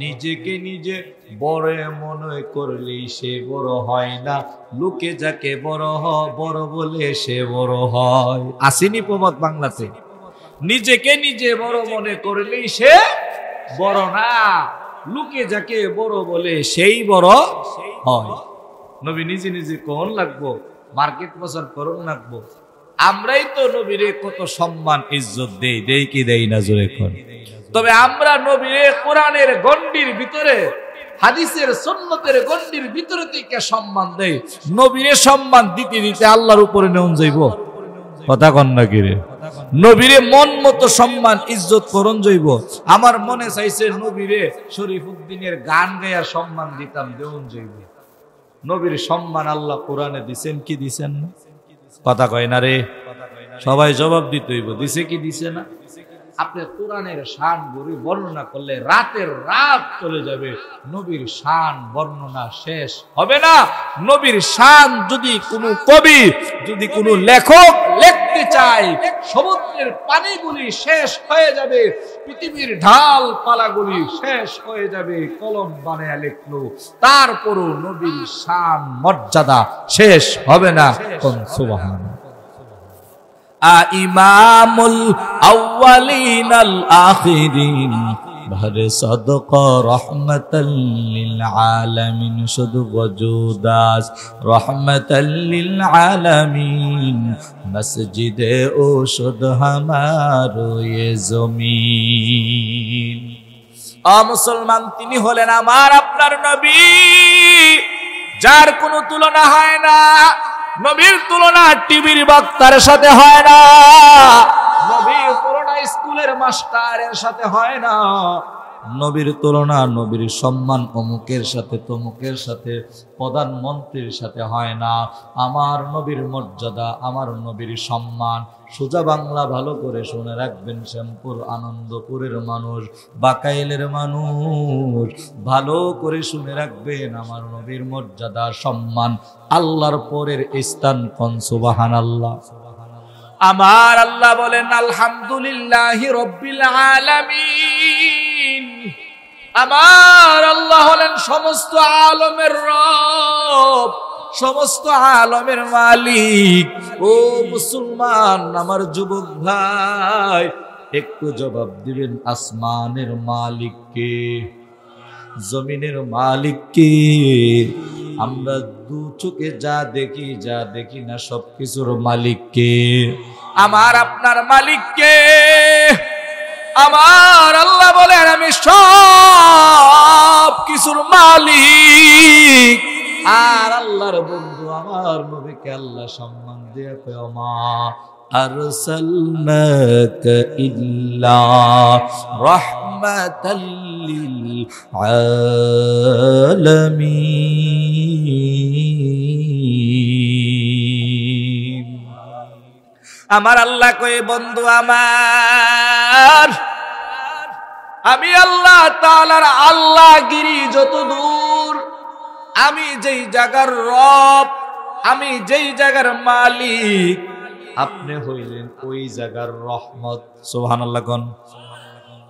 নিজেকে নিজে বড় মনে করলেই সে বড় হয় না, লোকে যাকে বড় বলে সে বড় হয়। আসেনি প্রবাদ বাংলাতে, নিজেকে নিজে বড় মনে করলেই সে বড় না, লোকে যাকে বড় বলে সেই বড় হয়। নবী নিজে নিজে কোন লাগবো, মার্কেট প্রচার করুন লাগবো। আমরাই তো নবীরে কত সম্মান ইজ্জত দেই কি দেই না জোরে কোন। তবে আমরা নবীরে কোরআনের গণ্ডির ভিতরে, হাদিসের সুন্নতের গণ্ডির ভিতরে থেকে সম্মান দেই। নবীরে সম্মান দিতে দিতে আল্লাহর উপরে নেউন যাইব, কথা কন না কি রে? নবীরে মন মতো সম্মান ইজ্জত করন যাইব। আমার মনে চাইছে নবীরে শরীফুদ্দিনের গান গায়া সম্মান দিতাম, দেউন যাইব। নবীর সম্মান আল্লাহ কোরআনে দিছেন কি দিছেন না? কথা কয় না রে, সবাই জবাব দিতে হইব, দিছে কি দিছে না? আপনি কোরআনের শান বর্ণনা করলে রাতের রাত চলে যাবে, নবীর শান বর্ণনা শেষ হবে না। নবীর শান যদি কোনো কবি, যদি কোনো লেখক লিখতে চায়, সমুদ্রের পানিগুলি শেষ হয়ে যাবে, পৃথিবীর ঢাল পালাগুলি শেষ হয়ে যাবে, কলম বানায়া লিখলো, তারপরও নবীর শান মর্যাদা শেষ হবে না। কোন সুবহানাল্লাহ। ইমামুল আউয়ালিন আল আখিরিন ভরে সদকা রহমাতাল লিল আলামিন, শুধু ওজুদাস রহমাতাল লিল আলামিন, মসজিদে ওষুধ হামারো ইয়ে জমিন। মুসলমান, তিনি হলেন আমার আপনার নবী, যার কোনো তুলনা হয় না। নবীর তুলনা টিভির বক্তার সাথে হয় না, নবীর তুলনা স্কুলের মাস্টারের সাথে হয় না, নবীর তুলনা, নবীর সম্মান অমুকের সাথে তমুকের সাথে, প্রধানমন্ত্রীর সাথে হয় না। আমার নবীর মর্যাদা, আমার নবীর সম্মান, সোজা বাংলা ভালো করে শুনে রাখবেন। শ্যামপুর আনন্দপুরের মানুষ, বাকাইলের মানুষ, ভালো করে শুনে রাখবেন। আমার নবীর মর্যাদা, সম্মান, আল্লাহর পরের স্থান। কোন সুবহানাল্লাহ। আমার আল্লাহ বলেন আলহামদুলিল্লাহি রাব্বিল আলামিন। আমার আল্লাহ হলেন সমস্ত আলমের রব, সমস্ত আলমের মালিক। ও মুসলমান, আমার যুবক ভাই, একটু জবাব দিবেন, আসমানের মালিক কে? জমিনের মালিক কে? আমরা দু চোখে যা দেখি না, সবকিছুর মালিক কে? আমার আপনার মালিক কে? আমার আল্লাহ বলেন আমি সব কিছুর মালিক। আর আল্লাহর বন্ধু আমার নবীকে আল্লাহ সম্মান দিয়ে কয়, মা আরসালনাকা ইল্লা রাহমাতাল লিল আলামিন। আমার আল্লাহ কয়, বন্ধু আমার, আমি আল্লাহ তাআলার আল্লাহগিরি যত দূর, আমি যেই জায়গার রব, আমি যেই জায়গার মালিক, আপনি হইলেন ওই জায়গার রহমত। সুবহানাল্লাহ কোন।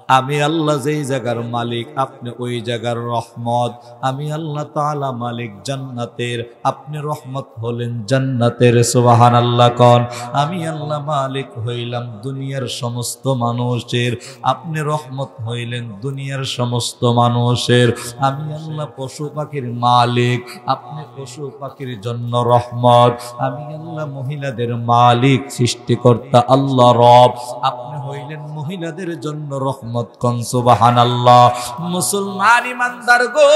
আমি আল্লাহ যেই জায়গার মালিক, আপনি ওই জায়গার রহমত। আমি আল্লাহ তাআলা মালিক জান্নাতের, আপনি রহমত হলেন জান্নাতের। সুবহানাল্লাহ কোন। আমি আল্লাহ মালিক হইলাম দুনিয়ার সমস্ত মানুষের, আপনি রহমত হইলেন দুনিয়ার সমস্ত মানুষের। আমি আল্লাহ পশু পাখির মালিক, আপনি পশু পাখির জন্য রহমত। আমি আল্লাহ মহিলাদের মালিক, সৃষ্টিকর্তা আল্লাহ রব, আপনি হইলেন মহিলাদের জন্য রহমত। কোন সুবহানাল্লাহ। মুসলমান ইমানদার গো,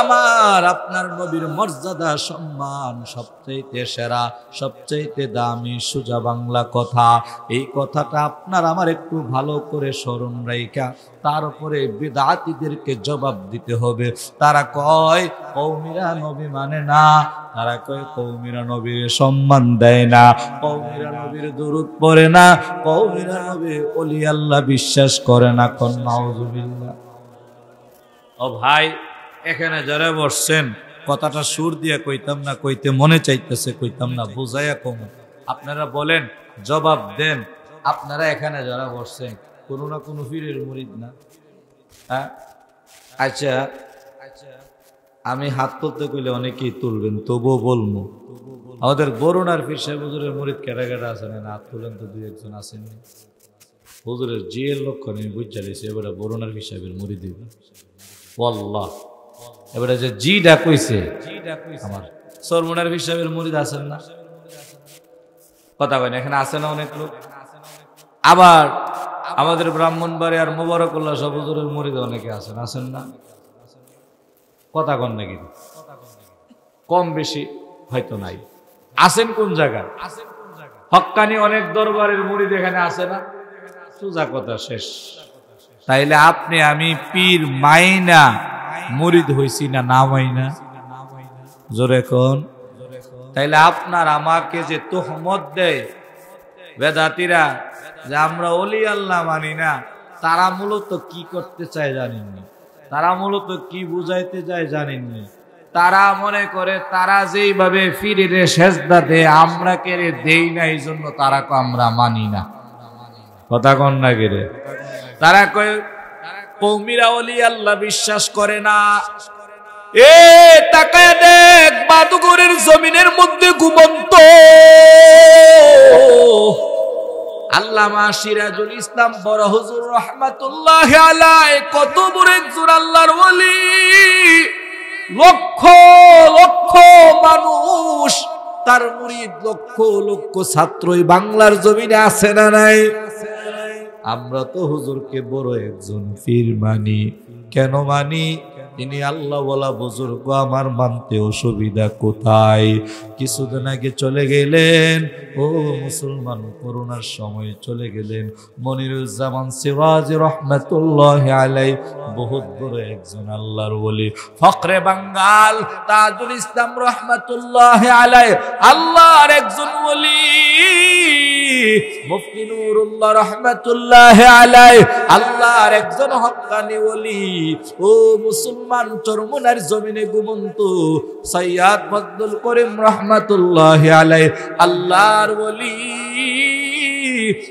আমার আপনার নবীর মর্যাদা সম্মান সবচাইতে সেরা, সবচাইতে দামি সোজা বাংলা কথা। এই কথাটা আপনার আমার একটু ভালো করে স্মরণ রাইখা তারপরে বিদআতীদেরকে জবাব দিতে হবে। তারা কয় কওমিরা নবী মানে না, তারা কয় কওমিরা নবীর সম্মান দেয় না, কওমিরা নবীর দুরূদ পড়ে না, কওমিরা নবী ওলি আল্লাহ বিশ্বাস করে না। কোন নাউযুবিল্লাহ। ও ভাই, এখানে যারা বসছেন কথাটা সুর দিয়া কইতাম না, কইতে মনে চাইতেছে কইতাম না, বুঝাইয়া কম। আপনারা বলেন, জবাব দেন। আপনারা এখানে যারা বসছেন কোনো না কোনো পীরের মুরিদ না? হ্যাঁ, আচ্ছা, আমি হাত তুলতে কইলে অনেকেই তুলবেন, তবুও বলবো, আমাদের বরুণার পীর সাহেব হুজুরের মুরিদ কেটা কেটা আছেন? হাত তুলেন তো, দুই একজন আসেননি। হুজুরের জিয়ের লক্ষণ আমি বুঝ চালিয়েছি, এবারে বরুণার পীর সাহেবের মুরিদ দিব ওয়াল্লাহ। এবারে যে জি ডাকইছে আমার সরমুনার পীর সাহেবের মুরিদ আছেন না? কথা কয় না, এখানে আছে না অনেক লোক? আবার আমাদের ব্রাহ্মণবাড়িয়ার মোবারকুল্লাহ সাহেব হুজুরের মুরিদ অনেকে আছেন, আছেন না? কথা কন নাকি? কম বেশি হয়তো নাই। আছেন কোন জায়গায়? হক্কানি অনেক দরবারের মুরিদ এখানে আছে না? সোজা কথা শেষ। তাইলে আপনি আমি পীর মাইনা মুরিদ হইছি না না মাইনা? জোরে কোন। তাইলে আপনার আমাকে যে তোহমত দেয় বেদাতীরা যে আমরা ওলি আল্লাহ মানি না, তারা মূলত কি করতে চায় জানেননি? তারা মূলত কি বুঝাইতে যায় জানেননি? তারা মনে করে তারা যেইভাবে ফিরে সেজদা দেয় আমরা কেড়ে দেই না, এই জন্য তারা আমরা মানি না। কথা কন না গেরে? তারা কয় কওমিরা ওলি আল্লাহ বিশ্বাস করে না। এ তাকায় দেখ, বাদুগরের জমিনের মধ্যে ঘুমন্ত আল্লামা সিরাজুল ইসলাম বড় হুজুর রাহমাতুল্লাহি আলাইহি কত বড় একজন আল্লাহর ওলি। লক্ষ লক্ষ মানুষ তার মুরিদ, লক্ষ লক্ষ ছাত্রই বাংলার জমিনে আছে না নাই? আমরা তো হুজুরকে বড় একজন পীর মানি। কেন মানি? তিনি আল্লাহ বলা বুজুর্গ, আমার মানতে অসুবিধা কোথায়? কিছুদিন আগে চলে গেলেন, ও মুসলমান, করোনার সময় চলে গেলেন মনিরুজ্জামান সিরাজ রহমাতুল্লাহি আলাইহি, বহুত বড় একজন আল্লাহর ওলি। ফখরে বাঙ্গাল তাজুল ইসলাম রহমাতুল্লাহি আলাইহি আল্লাহর একজন ওলি। মুফতি নুরুল্লাহ রহমাতুল্লাহি আলাইহি আল্লাহর একজন হক্কানি ওলি। ও মুসলমান, চরমুনার জমিনে ঘুমন্ত সৈয়দ ফজলুল করিম রহমাতুল্লাহি আলাইহি আল্লাহর ওলি।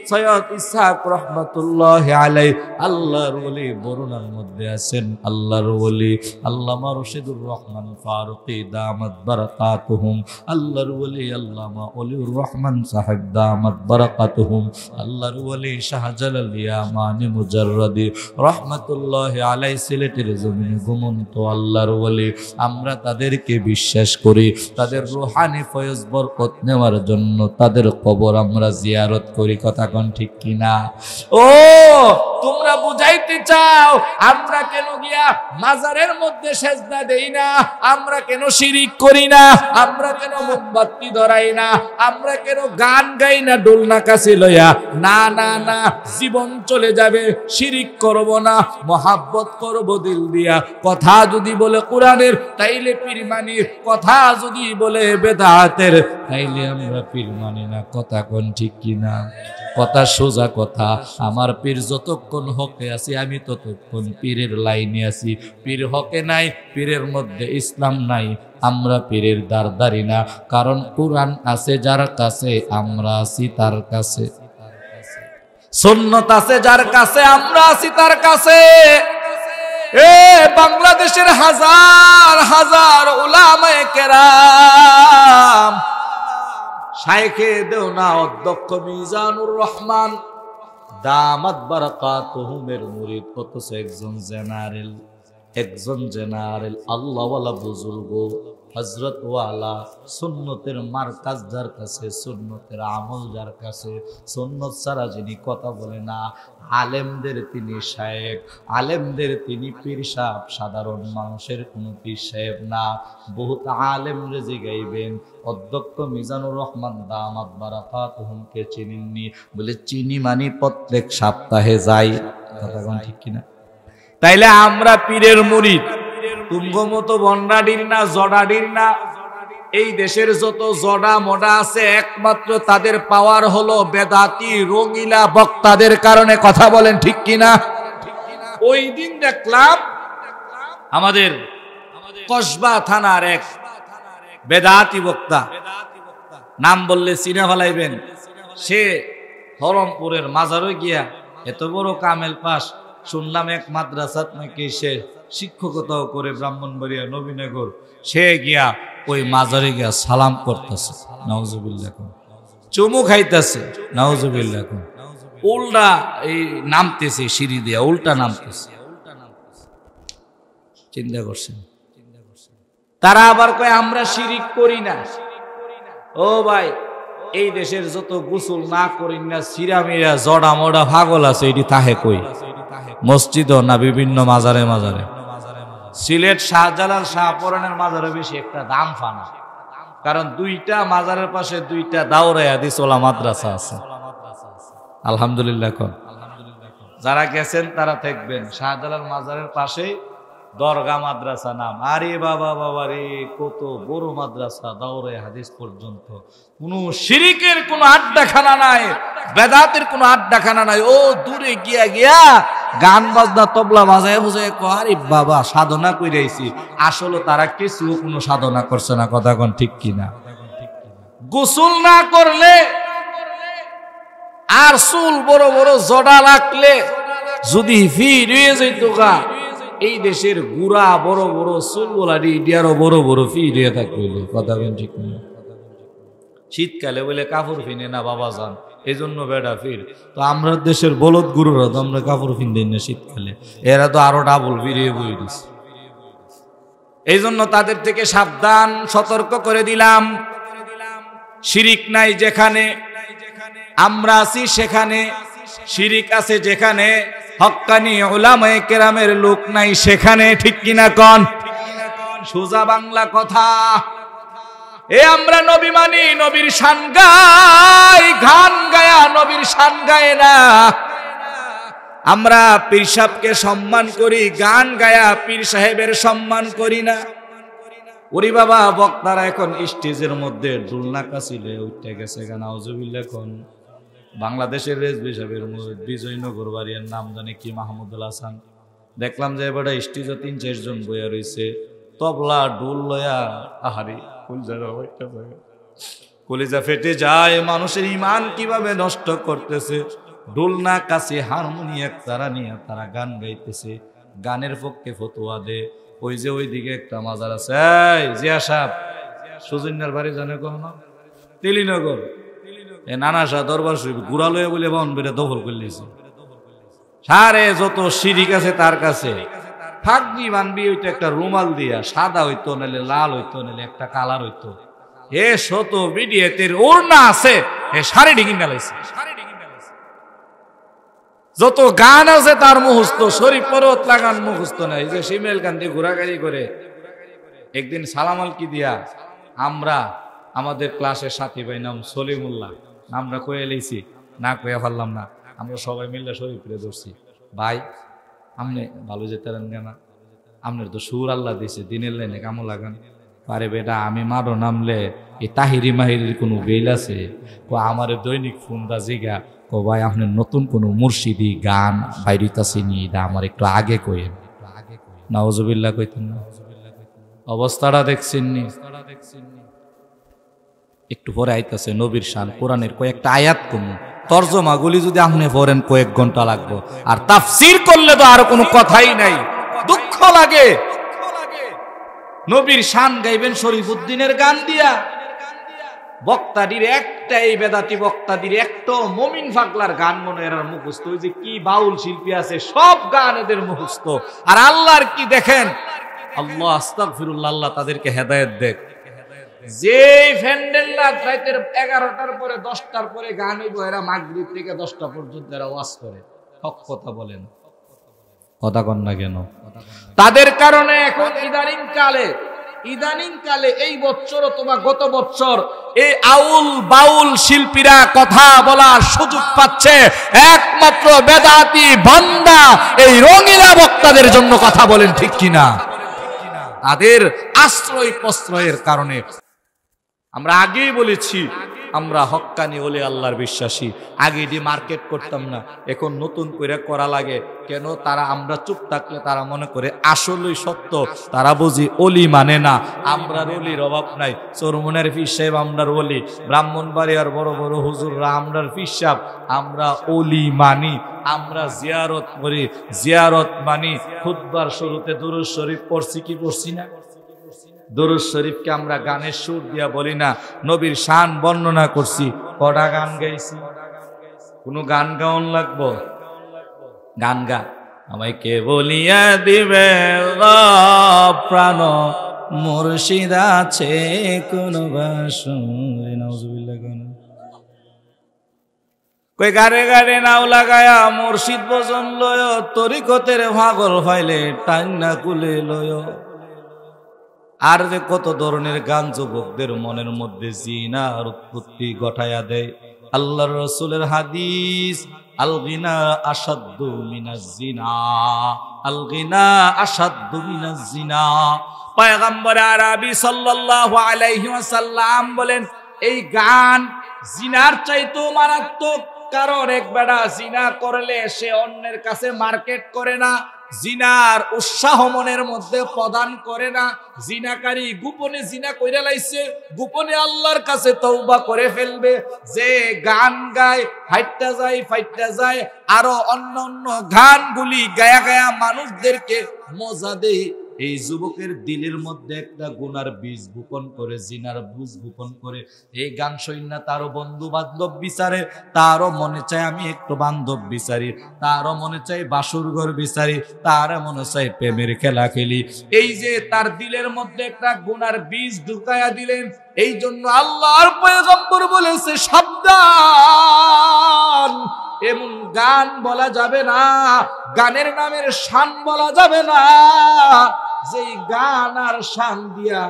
সৈয়দ ইসহাক রহমাতুল্লাহি আলাইহি আল্লাহর ওলি বরুণার মধ্যে আছেন আল্লাহর ওলি। আল্লামা রশিদুর রহমান ফারুকী দামাত বারাকাতুহুম আল্লাহর ওলি। আল্লামা ওলিউর রহমান সাহেব দামাত বারাকাতুহুম আল্লাহর ওলি। শাহজালাল ইয়ামানি মুজাররদি রহমাতুল্লাহি আলাইহি সিলেটের জমিনে ঘুমন্ত আল্লাহর ওলি। আমরা তাদেরকে বিশ্বাস করি, তাদের রূহানি ফয়েজ বরকত নেওয়ার জন্য তাদের কবর আমরা জিয়ারত করি। কথা কোন ঠিক কিনা? ও তোমরা বুঝাইতে চাও আমরা কেন গিয়া মাজারের মধ্যে সেজদা দেই না, আমরা কেন শিরিক করি না, আমরা কেন মোমবাতি ধরাই না, আমরা কেন গান গাই না ডোল নাকাছি লইয়া? না না না, জীবন চলে যাবে, শিরিক করব না, মহাব্বত করব দিল দিয়া। কথা যদি বলে কোরআনের তাইলে পীর মানি, কথা যদি বলে বেদাতের তাইলে আমরা পীর মানি না। কথা কোন ঠিক কিনা? কথা সোজা কথা। আমার পীর যতক্ষণ হকে আছি আমি ততক্ষণ পীরের লাইনে আছি। পীর হকে নাই, পীরের মধ্যে ইসলাম নাই, আমরা পীরের দারদারি না। কারণ কোরআন আছে যার কাছে, আমরা আছি তার কাছে। সুন্নত আছে যার কাছে, আমরা আছি তার কাছে। এ বাংলাদেশের হাজার হাজার উলামায়ে কেরাম, শাইখে দেওনা অধ্যক্ষ মিজানুর রহমান দামাত বারাকাতুহুমের মুরিদ, অথচ একজন জেনারেল আল্লাহওয়ালা বুজুর্গ, হযরত ওয়ালা, সুন্নতের মার্কাজ যার কাছে, সুন্নতের আমল যার কাছে, সুন্নত ছাড়া যিনি কথা বলে না, আলেমদের তিনি শায়েখ, আলেমদের তিনি পীর সাহেব, সাধারণ মানুষের কোনো পীর সাহেব না। বহুত আলেম রেজি গাইবেন, অধ্যক্ষ মিজানুর রহমান দামাত বারাকাতুহুমকে চিনেননি? বলে চিনি মানি প্রত্যেক সপ্তাহে যাই। কথা কোন ঠিক কিনা? তাইলে আমরা পীরের মুরিদ, তুমগো মতো বন্ডাডির না, জডাডির না। এই দেশের যত জডা মডা আছে, একমাত্র তাদের পাওয়ার হলো বেদাতি রঙিলা বক্তাদের কারণে। কথা বলেন ঠিক কিনা? ওই দিন দেখলাম আমাদের কসবা থানার এক বেদাতি বক্তা, নাম বললে চিনে ফেলাইবেন, সে ধরমপুরের মাজারে গিয়া এত বড় কামেল পাস, শুনলাম এক মাদ্রাসাত নাকি সে শিক্ষকতাও করে, ব্রাহ্মণবাড়িয়া নবীনগর। সে গিয়া ওই মাজারে গিয়া সালাম করতেছে, নাউজুবিল্লাহ, চুমু খাইতেছে, নাউজুবিল্লাহ, উল্টা এই নামতেছে, সিঁড়ি দিয়া উল্টা নামতেছে। চিন্তা করছেন? তারা আবার কয় আমরা শিরিক করি না। ও ভাই, এই দেশের যত গোসল না করি না, সিরামিরা জড়া মডা পাগল আছে, এটি তাহে কই? মসজিদ না বিভিন্ন মাজারে মাজারে। সিলেট শাহজালাল শাহপরানের মাজারে বেশি একটা দাম ফানা, কারণ দুইটা মাজারের পাশে দুইটা দাওরায়ে হাদিস ওলা মাদ্রাসা আছে। আলহামদুলিল্লাহ। যারা গেছেন তারা দেখবেন শাহজালাল মাজারের পাশে দরগা মাদ্রাসা নাম। আরে বাবা বাবা রে, কত বড় মাদ্রাসা, দাওরায়ে হাদিস পর্যন্ত। কোন শিরিকের কোন আড্ডাখানা নাই, বেদাতের কোন আড্ডাখানা নাই। ও দূরে গিয়া গিয়া গান বাজনা তবলা বাজায় বুঝায় আরে বাবা সাধনা কইরাইছি, আসলে তারা কিছু কোনো সাধনা করছে না। কথা কোন ঠিক কিনা? গোসল না করলে আর চুল বড় বড় জড়া রাখলে যদি ফিরে যেত গা, এই দেশের গুড়া বড় বড় চুল বলা আরো বড় বড় ফিরে থাকবে। কথা কোন ঠিক না? শীতকালে বলে কাপড় ফিনে না বাবা যান, এই জন্য বেড়া ফির। তো আমরা দেশের বলদ গুরুরা তো আমরা কাপড় ফিনদেন না শীতকালে, এরা তো আরো ডাবল ফিরিয়ে বই দিচ্ছে। এই জন্য তাদের থেকে সাবধান, সতর্ক করে দিলাম। শিরিক নাই যেখানে, আমরা আছি সেখানে। শিরিক আছে যেখানে, হক্কানি উলামায়ে কেরামের লোক নাই সেখানে। ঠিক কিনা কন? সোজা বাংলা কথা। এ আমরা নবী মানি, নবীর শান গাই, গান গায়া নবীর শান গায় না। আমরা পীর সাহেবকে সম্মান করি, গান গায়া পীর সাহেবের সম্মান করি না। ওরে বাবা, বক্তারা এখন স্টেজের মধ্যে ডুলনা কাছিলে উঠে গেছে। নাউজুবিল্লাহ। এখন বাংলাদেশের রেজবি সাহেবের বিজয়নগর বাড়ির নাম জানে কি, মাহমুদুল হাসান। দেখলাম যে এবার স্টেজে ৩-৪ জন বইয়া রয়েছে, তবলা ডুল লয়া। আহারি কলিজা ফেটে যায়। মানুষের ইমান কিভাবে নষ্ট করতেছে। ডুলনা কাছে হারমোনিয়াম তারা নিয়ে তারা গান গাইতেছে, গানের পক্ষে ফতোয়া দে। ওই যে ওইদিকে একটা মাজার আছে, জিয়া সাহেব সুজন্যার বাড়ি জানে কখনো? তেলিনগর এ নানা শাহ দরবার শরীফ গুড়ালয়ে বলে বাউন বেড়ে দখল করলেছে। সারে যত শিরিক আছে তার কাছে ফাগনি বানবি, ওইটা একটা রুমাল দিয়া, সাদা হইতো নাহলে লাল হইতো নাহলে একটা কালার হইতো। হে শত বিডিএতের ওড়না আছে, হে শাড়ি ডিঙি মেলাইছে। যত গান আছে তার মুখস্থ, শরীফ পরত লাগান মুখস্থ নাই। যে শিমেল কান্দি ঘোরাঘুরি করে। একদিন সালামাল কি দিয়া আমরা আমাদের ক্লাসের সাথী ভাই নাম সলিমুল্লাহ, আমরা কয়ে লেছি না, কয়ে পারলাম না। আমরা সবাই মিলে শরীফরে ধরছি, ভাই আপনি ভালো যেতেন না, আপনার তো সুর আল্লাহ দিয়েছে, দিনের লাইনে কামো লাগান। আরে বেটা, আমি মারো নামলে এই তাহিরি মাহিরির কোনো বেল আছে? আমার দৈনিক ফোনটা জিগা, ও ভাই আপনার নতুন কোনো মুর্শিদি গান বাইরিতাছে নিয়ে এটা আমার একটু আগে কইেন। নাউজুবিল্লাহ কইতেন না? অবস্থাটা দেখছেন নি? একটু পরে আইতাছে নবীর শান, কোরআনের কয়েকটা আয়াত কমু, তরজমাগুলি যদি আপনি পড়েন কয়েক ঘন্টা লাগবে, আর তাফসীর করলে তো আর কোনো কথাই নাই। দুঃখ লাগে। নবীর শান গাইবেন শরীফুদ্দীনের গান দিয়া, বক্তাদির একটাই বেদাতি বক্তাদির একটা মুমিন পাগলার গান মনে এর মুখস্থ। ওই যে কি বাউল শিল্পী আছে সব গান এদের মুখস্থ। আর আল্লাহর কি দেখেন, আল্লাহ আস্তাগফিরুল্লাহ, আল্লাহ তাদেরকে হেদায়েত দেখ। যে ফ্যান্ডেল রাতের 11টার পরে 10টার পরে গান হইব, এরা মাগরিব থেকে 10টা পর্যন্ত এরা ওয়াজ করে। হক কথা বলেন, কথা কন না কেন? তাদের কারণে এখন ইদানিং কালে এই বছর অথবা গত বছর এই আউল বাউল শিল্পীরা কথা বলার সুযোগ পাচ্ছে একমাত্র বেদাতি বান্দা এই রঙিলা বক্তাদের জন্য। কথা বলেন ঠিক কিনা? তাদের আশ্রয় প্রশ্রয়ের কারণে। আমরা আগেই বলেছি আমরা হক্কানি ওলি আল্লাহর বিশ্বাসী। আগে এটি মার্কেট করতাম না, এখন নতুন করে করা লাগে। কেন? তারা আমরা চুপ থাকলে তারা মনে করে আসলেই সত্য। তারা বুঝি ওলি মানে না, আমরা ওলির অভাব নাই। চরমনের পীর সাহেব আমরার ওলি, ব্রাহ্মণবাড়িয়ার বড় বড় হুজুররা আমরার পীর সাহেব। আমরা ওলি মানি, আমরা জিয়ারত করি, জিয়ারত মানি। খুতবার শুরুতে দুরূদ শরীফ পড়ছি কি পড়ছি না? দুরূদ শরীফকে আমরা গানের সুর দিয়া বলি না, নবীর শান বর্ণনা করছি। কটা গান গাইছি? কোন গান গাওন লাগবো? গান গা। আমায় কে বলিয়া দিবে প্রাণ মুর্শিদ আছে কোন বাসুরি। নাউজুবিল্লাহ। কই গারে গারে নাও লাগায়া মুর্শিদ ভজন লয়, তরিকতের ভাগল ফাইলে টান্না কুলে লয়। আর যে কত ধরনের গান যুবকদের মনের মধ্যে জিনার উৎপত্তি ঘটায়া দেয়। আল্লাহর রাসূলের হাদিস, আল গিনা আশাদ্দু মিনাজ জিনা, আল গিনা আশাদ্দু মিনাজ জিনা। পয়গম্বর আরবি সাল্লাল্লাহু আলাইহি ওয়াসাল্লাম বলেন, এই গান জিনার চাইতেও মারাত্মক। কারণ এক বেটা জিনা করলে সে অন্যের কাছে মার্কেট করে না, জিনার উৎসাহ মনের মধ্যে প্রদান করে না। জিনাকারী গোপনে জিনা কইরা লাইছে, গোপনে আল্লাহর কাছে তওবা করে ফেলবে। যে গান গায়, হাইট্টা যায়, ফাইট্টা যায়, আরো অন্য অন্য গানগুলি গায়া গায়া মানুষদেরকে মজা দেয়, এই যুবকের দিলের মধ্যে একটা গুনার বীজ বপন করে, জিনার বীজ বপন করে। এই গান শৈন্যা তারও বন্ধু বান্ধব বিচারে, তারও মনে চায় আমি একটু বান্ধব বিচারি, তারও মনে চাই বাসুর ঘর বিচারি, তারও মনে চাই প্রেমের খেলা খেলি। এই যে তার দিলের মধ্যে একটা গুনার বীজ ঢুকায়া দিলেন। এই জন্য আল্লাহর পয়গম্বর বলেছে, সাবধান, এমন গান বলা যাবে না, গানের নামের শান বলা যাবে না। যেই গান আর শান দিয়া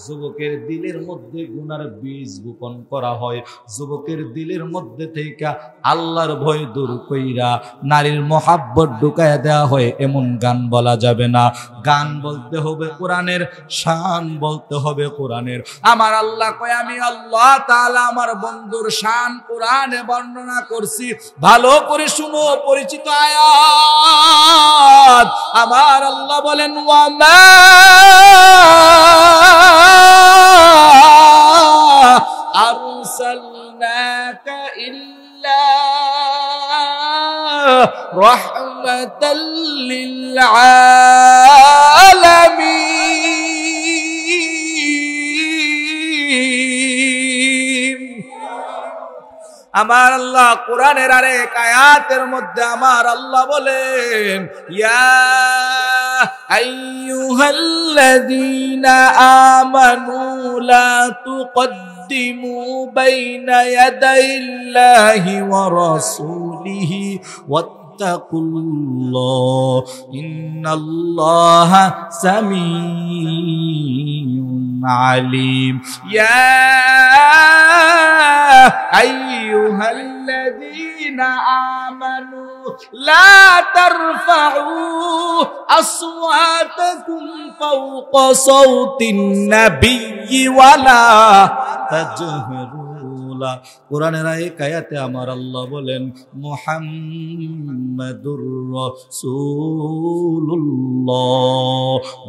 যুবকের দিলের মধ্যে গুনার বীজ বপন করা হয়, যুবকের দিলের মধ্যে থেকে আল্লাহর ভয় দূর কইরা নারীর মহাব্বত ঢুকায়া দেওয়া হয়, এমন গান বলা যাবে না। গান বলতে হবে কোরআনের, শান বলতে হবে কোরআনের। আমার আল্লাহ কয়, আমি আল্লাহ তাআলা আমার বন্ধুর শান কোরআনে বর্ণনা করছি। ভালো করে শুনো পরিচিত আয়াত। আমার আল্লাহ বলেন, ওয়ামা আরসালনাকা ইল্লা রাহমাতাল লিল আলামিন। আমার আল্লাহ কোরআনের আরেক আয়াতের মধ্যে আমার আল্লাহ বলেন, ইয়া আইয়ুহাল্লাযীনা আমানু লা তুকদ্দিমু বাইনা ইয়াদাইল্লাহি ওয়া রাসূলিহি ওয়াত্তাকুল্লাহ ইন্নাল্লাহা সামিউন আলিম। ইয়া আইয়ুহাল্লাযীনা আমানু লা তারফাউ আসওয়াতাকুম ফাওকা সাওতিন নাবিয়্যি ওয়ালা তাজহারু। কোরআনের এক আয়াতে আমার আল্লাহ বলেন, মুহাম্মাদুর রাসূলুল্লাহ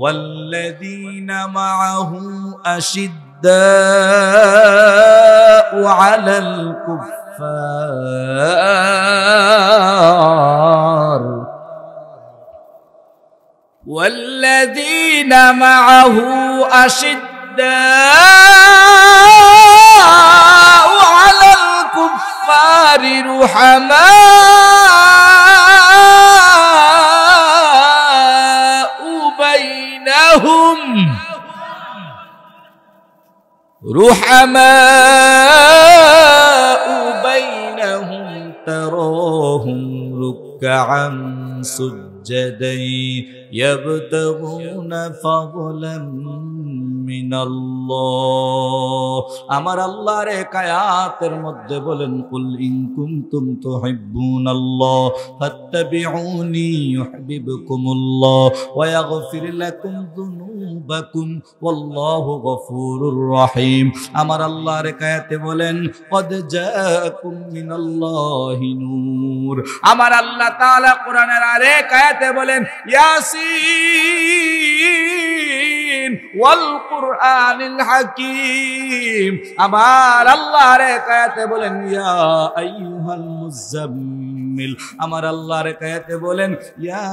ওয়াল্লাযীনা মাআহু আশিদ্দাউ আলাল কুফর الكفار والذين معه أشداء على الكفار رحماء بينهم تراهم ركعا سجدا يبتغون فضلا من الله আমার আল্লাহর এক আয়াতের মধ্যে বলেন কুল ইন কুনতুম তুহিব্বুনাল্লাহ ফাত্তাবিউনি ইউহিব্বুকুমুল্লাহ ওয়া ইয়াগফির লাকুম যুনুবাকুম ওয়াল্লাহু গফুরুর রহিম আমার আল্লাহর এক আয়াতে বলেন কদ জাআকুম মিনাল্লাহি নূর আমার আল্লাহ তাআলা কোরআনের আরেক আয়াতে বলেন ইয়াসিন ওয়াল কুরআনিল হাকীম আমার আল্লাহর এক আয়াতে বলেন ইয়া আইয়ুহাল মুযাম্মিল আমার আল্লাহর এক আয়াতে বলেন ইয়া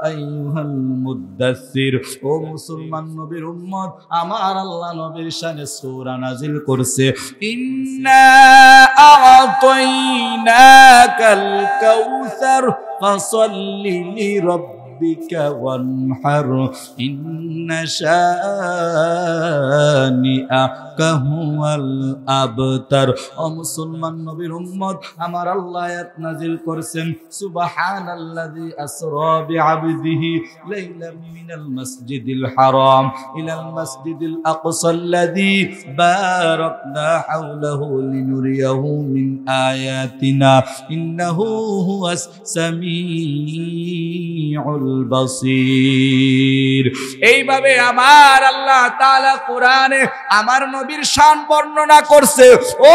আইয়ুহাল মুদ্দাসসির ও মুসলমান নবীর উম্মত আমার আল্লাহ নবীর শানে সূরা নাজিল করছে ইন্না আ'তাইনাকাল কাউসার ফাসাল্লি লিরাব্বিক ওয়ানহার ইন্না শানিআকা হুয়াল আবতার ও মুসলমান নবীর উম্মত আমার আল্লাহ আয়াত নাজিল করেছেন সুবহানাল্লাযী আসরা বিআবদিহি লাইলাম মিনাল মাসজিদিল হারাম ইলাল মাসজিদিল আকসাল্লাযী বারাকনা হাওলাহু লিনুরিয়াহু মিন আয়াতিনা ইন্নাহু হুয়াস সামিউল বাসীর এইভাবে আমার আল্লাহ তাআলা কোরআনে আমার নবীর শান বর্ণনা করছে ও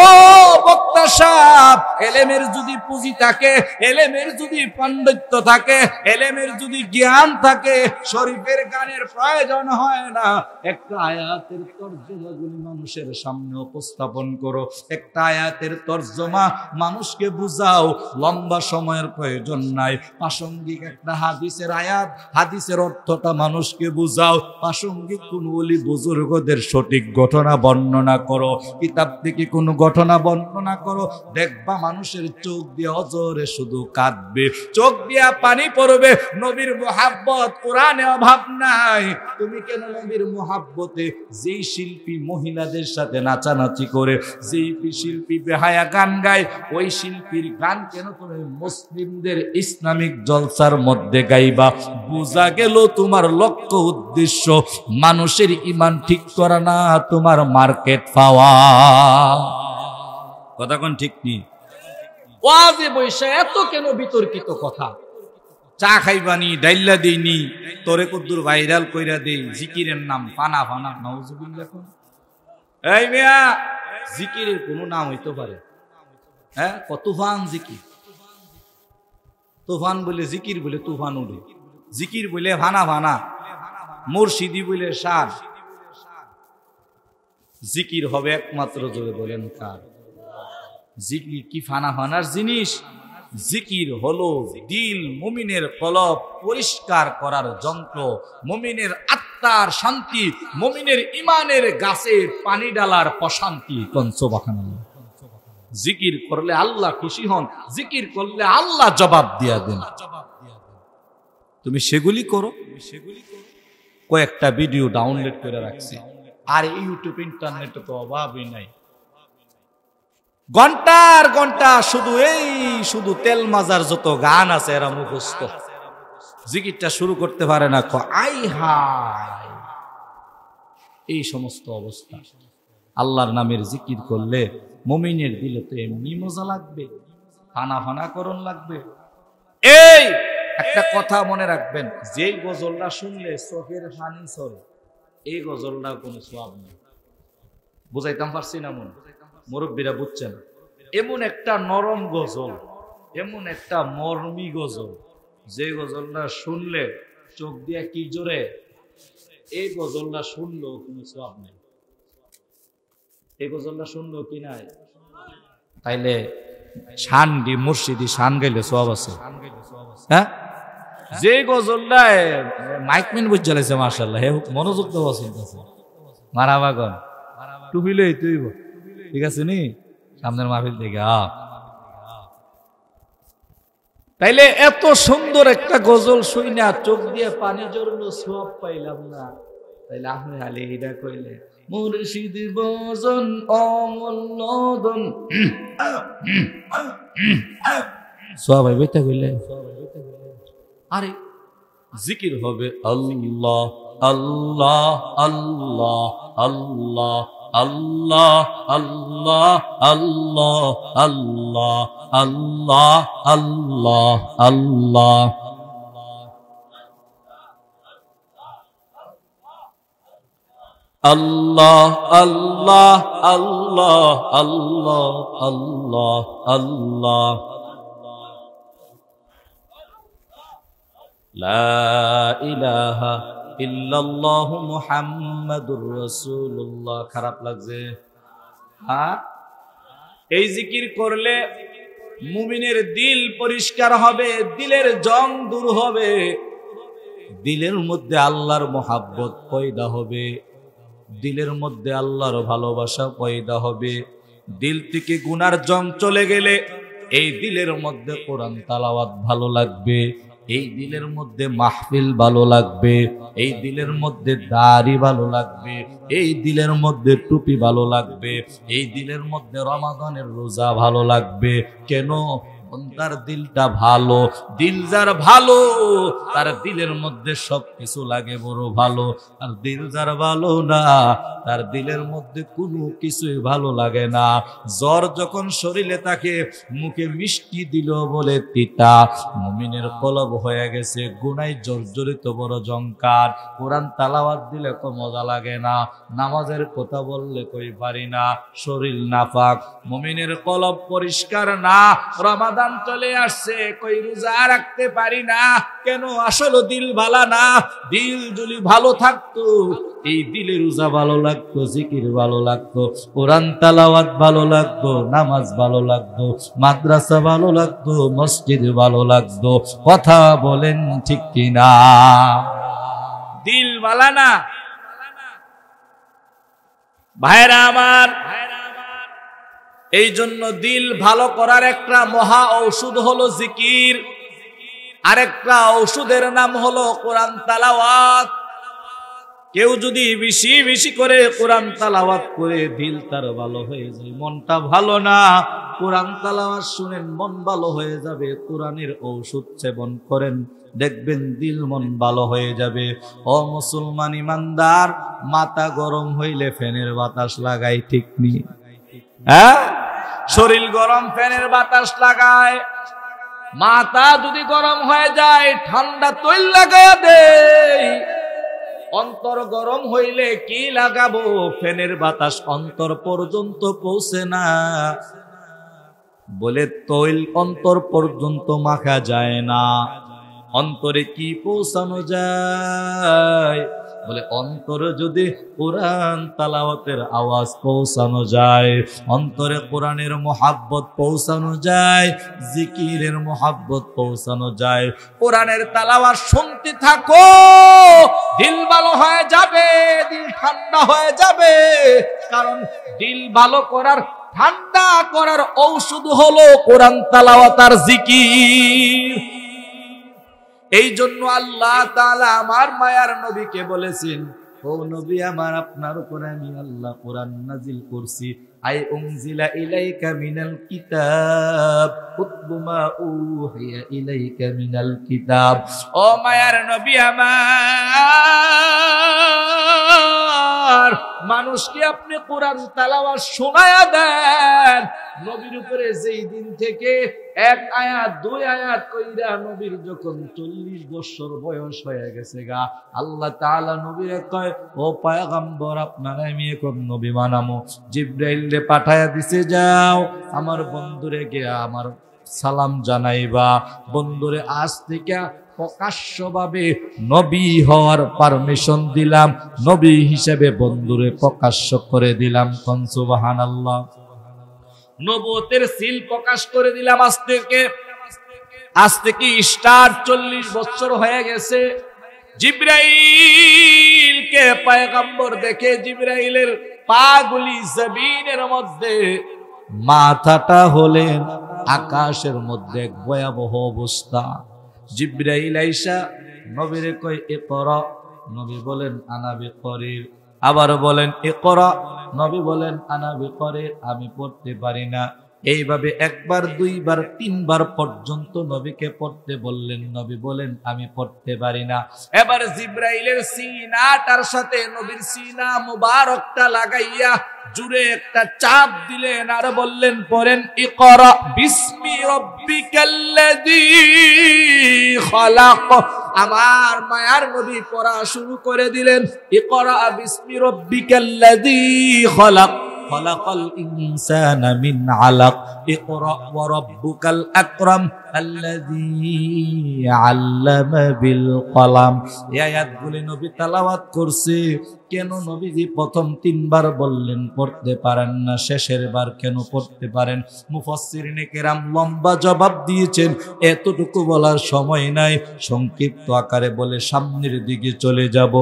বক্তা সাহেব ইলমের যদি পুঁজি থাকে ইলমের যদি পাণ্ডিত্য থাকে ইলমের যদি জ্ঞান থাকে শরীফের গানের প্রয়োজন হয় না একটা আয়াতের তরজমাগুলি মানুষের সামনে উপস্থাপন করো একটা আয়াতের তরজমা মানুষকে বুঝাও লম্বা সময়ের প্রয়োজন নাই প্রাসঙ্গিক একটা হাদিসের আয়াত হাদিসের অর্থটা মানুষকে বুঝাও প্রাসঙ্গিক কোন ওলি বুজুর্গদের সঠিক ঘটনা বর্ণনা করো কিতাব থেকে কোন ঘটনা বর্ণনা করো দেখবা মানুষের চোখ দিয়ে অজরে শুধু কাঁদবে চোখ দিয়া পানি পড়বে নবীর মুহাব্বত কোরআনে অভাব নাই তুমি কেন নবীর মুহাব্বতে যেই শিল্পী মহিলাদের সাথে নাচানাচি করে যেই শিল্পী বেহায়া গান গায় ওই শিল্পীর গান কেন তুমি মুসলিমদের ইসলামিক জলসার মধ্যে গাইবা বুঝা গেল তোমার লক্ষ্য উদ্দেশ্য মানুষের ঈমান ঠিক করা না তোমার মার্কেট পাওয়া কথা কোন ঠিক নেই ওয়াজে বৈশা এত কেন বিতর্কিত কথা চা খাইবানি ডাইল্লা দেইনি তোরে কদ্দুর ভাইরাল কইরা দেই জিকিরের নাম ফানা ফানা নাউজুবিল্লাহ এই মিয়া জিকিরের কোনো নাম হইতে পারে হ্যাঁ তুফান জিকির তুফান বলে জিকির বলে তুফান উঠে জিকির বলে ফানা ফানা মুর্শিদি বলে সার জিকির হবে একমাত্র জোরে বলেন কার জিকির কি ফানা ফানার জিনিস জিকির হলো দিল মুমিনের কলব পরিষ্কার করার যন্ত্র মুমিনের আত্মার শান্তি মুমিনের ঈমানের গাছে পানি ডালার প্রশান্তি কোন সুবহানাল্লাহ জিকির করলে আল্লাহ খুশি হন জিকির করলে আল্লাহ জবাব দিয়া দেন তুমি সেগুলি করো কয়েকটা ভিডিও ডাউনলোড করে রাখছি আর ইউটিউব ইন্টারনেটে তো অভাবই নাই ঘন্টার ঘন্টা শুধু তেল মাজার যত গান আছে এরা মুখস্থ জিকিরটা শুরু করতে পারে না আই হায় এই সমস্ত অবস্থা আল্লাহর নামের জিকির করলে মুমিনের দিলে তো এমনি মজা লাগবে ফানা ফানা করণ লাগবে এই একটা কথা মনে রাখবেন যেই গজলটা শুনলে চোখের পানি ঝরে এই গজলটা কোনো সওয়াব নেই বুঝাইতাম পারছি না মন মুরব্বীরা বুঝছেন এমন একটা নরম গজল এমন একটা মর্মী গজল যে গজলটা শুনলে চোখ দিয়া কি জোরে এই গজলটা শুনলেও কোনো সওয়াব নেই এই গজলটা শুনলেও কি নাই তাইলে শান দি মুর্শিদি শান গাইলে সব আছে। হ্যাঁ, যে গজলটায় মাইকম্যান বুঝে লাইছে মাশাআল্লাহ, হে মনোযোগ তো পছন্দ আছে। মারাবাগন টুপিলে তুইব, ঠিক আছে নি সামনের মাহফিল থেকে। তাইলে এত সুন্দর একটা গজল শুই না চোখ দিয়ে পানি জড়লো, সব পাইলাম না। তাইলে আপনি খালি এটা কইলে মুর্শিদ বজন অমূল্যদন সব বইটা কইলে আরে জিকির হবে আল্লাহ আল্লাহ আল্লাহ আল্লাহ আল্লাহ আল্লাহ আল্লাহ আল্লাহ আল্লাহ আল্লাহ আল্লাহ আল্লাহ আল্লাহ আল্লাহ আল্লাহ আল্লাহ আল্লাহ লা ইলাহা ইল্লাল্লাহু মুহাম্মাদুর রাসূলুল্লাহ। খারাপ লাগছে? হ্যাঁ, এই জিকির করলে মুমিনের দিল পরিষ্কার হবে, দিলের জং দূর হবে, দিলের মধ্যে আল্লাহর মহাব্বত পয়দা হবে, দিলের মধ্যে আল্লাহর ভালোবাসা পয়দা হবে। দিল থেকে গুনার জং চলে গেলে এই দিলের মধ্যে কোরআন তালাওয়াত ভালো লাগবে, এই দিলের মধ্যে মাহফিল ভালো লাগবে, এই দিলের মধ্যে দাড়ি ভালো লাগবে, এই দিলের মধ্যে টুপি ভালো লাগবে, এই দিলের মধ্যে রমাদানের রোজা ভালো লাগবে। কেন? তার দিলটা ভালো। দিল যার ভালো তার দিলের মধ্যে সবকিছু লাগে বড় ভালো। আর দিল যার ভালো না তার দিলের মধ্যে কোনো কিছুই ভালো লাগে না। জ্বর যখন শরীরে থাকে মুখে মিষ্টি দিল বলে তিতা। মুমিনের কলব হয়ে গেছে গুনায় জর্জরিত বড় জঙ্কার। কোরআন তালাওয়াত দিলে তো মজা লাগে না, নামাজের কথা বললে কই পারি না, শরীর নাপাক, মুমিনের কলব পরিষ্কার না। রমাদান চলে আসছে কই রোজা রাখতে পারি না, কেন? আসলে দিল ভালো না। দিল যদি ভালো থাকতো এই দিলে রোজা ভালো লাগতো, জিকির ভালো লাগতো, কোরআন তালাওয়াত ভালো লাগতো, নামাজ ভালো লাগতো, মাদ্রাসা ভালো লাগতো, মসজিদ ভালো লাগতো। কথা বলেন ঠিক কিনা? দিল ভালো না ভাইরা আমার। এই জন্য দিল ভালো করার একটা মহা ঔষধ হলো জিকির, আরেকটা ঔষধের নাম হলো কোরআন তালাওয়াত। কেউ যদি বেশি বেশি করে কোরআন তালাওয়াত করে দিল তার ভালো হয়ে যায়। মনটা ভালো না, কোরআন তালাওয়াত শুনেন মন ভালো হয়ে যাবে। কোরআনের ঔষধ সেবন করেন, দেখবেন দিল মন ভালো হয়ে যাবে। ও মুসলমান ইমানদার, মাথা গরম হইলে ফ্যানের বাতাস লাগাই, ঠিক নি? হ্যাঁ, শরীর গরম ফ্যানের বাতাস লাগায়। মাথা যদি গরম হয়ে যায় ঠান্ডা তৈল লাগায় দেই। অন্তর গরম হইলে কি লাগাবো? ফ্যানের বাতাস অন্তর পর্যন্ত পৌঁছে না বলে তৈল অন্তর পর্যন্ত মাখা যায় না। অন্তরে কি পৌঁছানো যায়? বলে অন্তরে যদি কোরআন তালাওয়াতের আওয়াজ পৌঁছানো যায়, অন্তরে কোরআনের মোহাব্বত পৌঁছানো যায়, জিকিরের মোহাব্বত পৌঁছানো যায়, কোরআনের তালাওয়াত শুনতে থাকো, দিল ভালো হয়ে যাবে, দিল ঠান্ডা হয়ে যাবে। কারণ দিল ভালো করার, ঠান্ডা করার ঔষধ হলো কোরআন তালাওয়াত আর জিকির। এই জন্য আল্লাহ তাআলা আমার মায়ার নবীকে বলেছেন, ও নবী আমার, আপনার উপর আমি আল্লাহ কোরআন নাজিল করছি। আই উনজিলা ইলাইকা মিনাল কিতাব উতলু মা উহিয়া ইলাইকা মিনাল কিতাব। ও মায়ার নবী আমার, মানুষকে আপনি কোরআন তেলাওয়াত শোনায়া দেন। নবীর উপরে যেই দিন থেকে এক আয়াত দুই আয়াত কইরা নবীর যখন 40 বছর বয়স হয়ে গেছে গা, আল্লাহ তাআলা নবীরে কয়, ও পয়গম্বর, আপনারা আমি এখন নবী বানামো। জিবরাইল রে পাঠায়া দিছে, যাও আমার বন্ধুরে গিয়া আমার সালাম জানাইবা। বন্ধুরে আজ থেকে প্রকাশ্যভাবে নবী হওয়ার পারমিশন দিলাম, নবী হিসেবে বন্ধুরে প্রকাশ্য করে দিলাম। কোন সুবহানাল্লাহ। নবুয়তের সিল প্রকাশ করে দিলাম। আজ থেকে স্টার 40 বছর হয়ে গেছে। জিবরাইলকে পয়গম্বর দেখে জিবরাইলের পাগুলি জমিনের মধ্যে, মাথাটা হলেন আকাশের মধ্যে। এক ভয়াবহ অবস্থা। জিবরাইল আইসা নবীরে কয় ইকরা, নবী বলেন আনা বিকরির। আবার বলেন ইকরা, নবী বলেন আনা বিকরির, আমি পড়তে পারি না। এইভাবে একবার, দুইবার, তিনবার পর্যন্ত নবীকে পড়তে বললেন। নবী বলেন আমি পড়তে পারি না। এবার জিবরাইলের সিনাটার সাথে নবীর সিনা মুবারকটা লাগাইয়া জুড়ে একটা চাপ দিলেন আর বললেন পড়েন ইকরা বিসমি রাব্বিকাল্লাযী খালাক। আমার মায়ার নবী পড়া শুরু করে দিলেন ইকরা বিসমি রাব্বিকাল্লাযী খালাক খালাকাল ইনসানা মিন আলাক ইকরা ওয়া রাব্বুকাল আকরাম আল্লাযী আল্লামা বিল কলম। এই আয়াতগুলি নবী তেলাওয়াত করছে। কেন নবীজি প্রথম 3 বার বললেন পড়তে পারেন না, শেষের বার কেন পড়তে পারেন? মুফাসসিরিনে কেরাম লম্বা জবাব দিয়েছেন, এতটুকু বলার সময় নাই, সংক্ষিপ্ত আকারে বলে সামনের দিকে চলে যাব।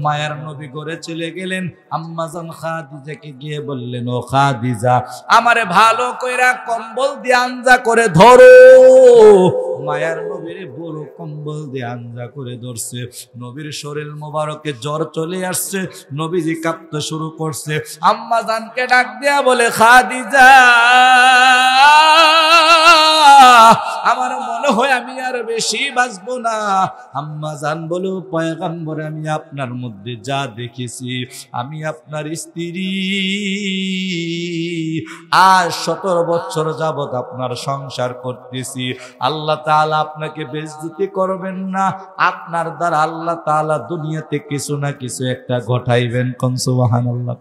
মায়ার নবী ঘরে চলে গেলেন। আম্মাজান খাদিজাকে গিয়ে বললেন, ও খাদিজা, আমারে ভালো কইরা কম্বল দিয়ে আঞ্জা করে ধরো। মায়ার নবীর বড় কম্বল দিয়ে আঞ্জা করে ধরছে। নবীর শরীর মোবারকে জ্বর চলে আসছে। নবীজি কাঁপতে শুরু করছে। আম্মা জানকে ডাক দিয়া বলে, খাদিজা, আমার মনে হয় আমি আর বেশি বাঁচবো না। আম্মা জান বলো, পয়গম্বর, আমি আপনার মধ্যে যা দেখেছি, আমি আপনার স্ত্রী, আজ 17 বছর যাবত আপনার সংসার করতেছি। আল্লাহ তাআলা আপনাকে বেইজ্জতি করবেন না। আপনার দ্বারা আল্লাহ তাআলা দুনিয়াতে কিছু না কিছু একটা ঘটাইবেন। কোন সুবহানাল্লাহ।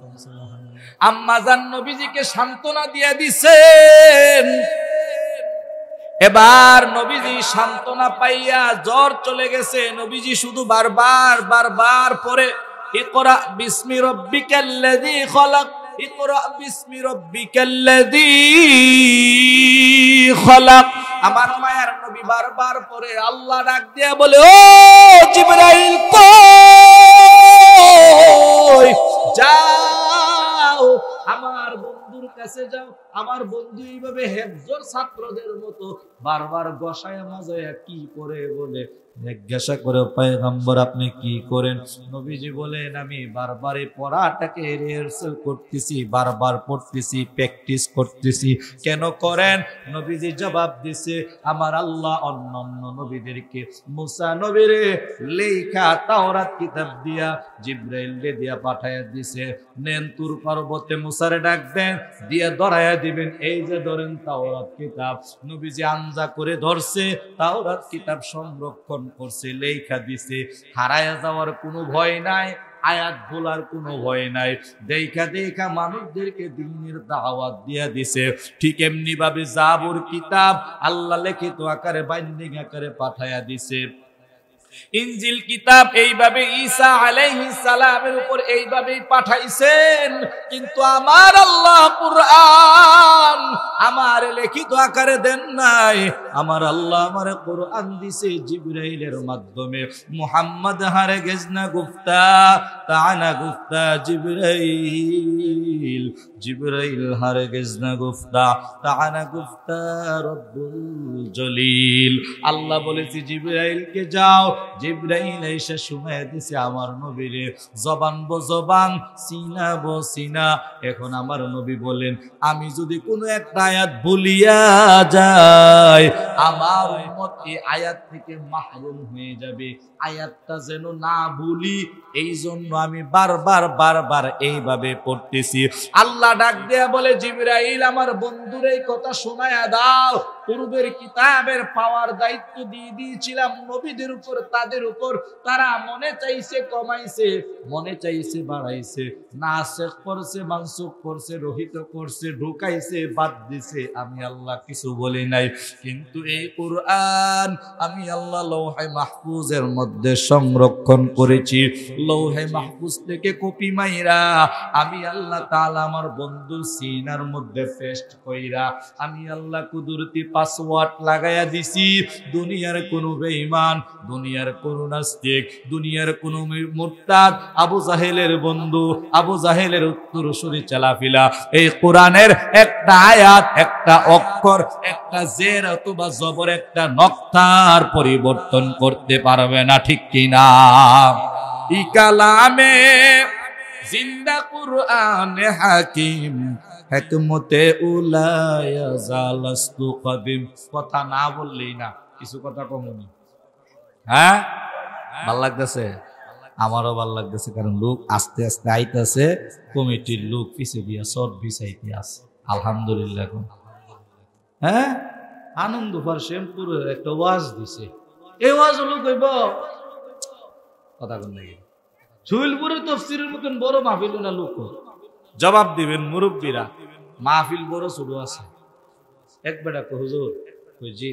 আম্মা জান নবীজিকে সান্ত্বনা দিয়ে দিছেন। এবার নবীজি সান্ত্বনা পাইয়া জ্বর চলে গেছে। নবীজি শুধু বারবার পরে ইকরা বিসমি রাব্বিকাল্লাযী খালাক ইকরা বিসমি রাব্বিকাল্লাযী খালাক। আমার মায়ের নবী বারবার পরে আল্লাহ ডাক দিয়া বলে, ও জিবরাইল কই যাও, আমার বন্ধুর কাছে যাও। আমার বন্ধু এইভাবে হেফজর ছাত্রদের মতো বারবার গসায় মাজায়া কি করে বলে জিজ্ঞাসা করে, পয়গম্বর আপনি কি করেন? নবীজি বলেন, আমি বারবার এই পড়াটাকে রিহার্সাল করতেছি, বারবার পড়তেছি, প্র্যাকটিস করতেছি। কেন করেন? নবীজি জবাব দিছে, আমার আল্লাহ অন্যান্য নবীদেরকে মুসা নবীরে লেখা তাওরাত কিতাব দিয়া জিবরাইল দিয়া পাঠায়া দিছে। নেন তুর পর্বতে মুসারে ডাক দেন, দিয়া ধরায়া দিবেন, এই যে ধরেন তাওরাত কিতাব। নবীজি আঞ্জা করে ধরছে, তাওরাত কিতাব সংরক্ষণ করছে, লেখা দিছে। হারায়া যাওয়ার কোনো ভয় নাই, আয়াত ভোলার কোনো ভয় নাই। দেখা মানুষদেরকে দ্বীনের দাওয়াত দিয়া দিছে। ঠিক এমনি ভাবে জাবুর কিতাব আল্লাহ লিখিত আকারে বাইন্ডিং আকারে পাঠায়া দিছে। ইনজিল কিতাব এইভাবে ঈসা আলাইহিস সালামের উপর এইভাবেই পাঠাইছেন। কিন্তু আমার আল্লাহ কুরআন আমার লিখিত আকারে দেন নাই। আমার আল্লাহ আমারে কুরআন দিছে জিবরাইলের মাধ্যমে। মুহাম্মদ হারগিজ না গুফতা তানা গুফতা জিবরাইল, জিবরাইল হারগিজ না গুফতা তানা গুফতা রব্বুল জলিল। আল্লাহ বলেছে জিবরাইলকে যাও। জিবরাইল এসে শুনায় দিছে আমার নবীরে, জবান বো জবান, সিনা বো সিনা। এখন আমার নবী বলেন, আমি যদি কোনো একটা আয়াত ভুলিয়া যাই, আমার উম্মত এই আয়াত থেকে মাহরুম হয়ে যাবে। আয়াতটা যেন না ভুলি, এই জন্য আমি বারবার এইভাবে পড়তেছি। আল্লাহ ডাক দেয়া বলে, জিবরাইল আমার বন্ধুর এই কথা শোনায়া দাও। পূর্বের কিতাবের পাওয়ার দায়িত্ব দিয়ে দিয়েছিলাম নবীদের উপর, তাদের উপর তারা মনে চাইছে কমাইছে, মনে চাইছে বাড়াইছে, নাসেখ করছে, মানসুখ করছে, রহিত করছে, ঢুকাইছে, বাদ দিছে, আমি আল্লাহ কিছু বলি নাই। কিন্তু এই কুরআন আমি আল্লাহ লৌহে মাহফুজের মধ্যে সংরক্ষণ করেছি। লৌহে মাহফুজ থেকে কপি মাইরা আমি আল্লাহ তাআলা আমার বন্ধু সিনার মধ্যে পেস্ট কইরা আমি আল্লাহ কুদরতি পাসওয়ার্ড লাগায়া দিছি। দুনিয়ার কোন বেঈমান, দুনিয়ার কোন নাস্তিক, দুনিয়ার কোন মুরতাদ, আবু জাহেলের বন্ধু, আবু জাহেলের উত্তরসূরি চালাফিলা এই কোরআনের একটা আয়াত, একটা অক্ষর, একটা জের অথবা জবর, একটা নক্তার পরিবর্তন করতে পারবে না, ঠিক কিনা? ই কালামে জিন্দা কুরআনে হাকিম হিকমতে উলায়া জালাস্তু কদিম। কথা না বললেই না, কিছু কথা কমনি। হ্যাঁ, ভাল লাগতেছে? আমারও ভাল লাগতেছে, কারণ লোক আস্তে আস্তে আইতেছে, কমিটির লোক পিছে দিয়া সব বিছাইতে আছে, আলহামদুলিল্লাহ। হ্যাঁ, আনন্দ ফার শ্যামপুরের একটা ওয়াজ দিছে, এই ওয়াজ হলো কইব কথা কোন নাকি সুইলপুরের তফসিরের মতন বড় মাহফিল না, লোক জবাব দিবেন মুরব্বীরা, মাহফিল বড় ছোট আছে। এক বেটা কো হুজুর, কই জি,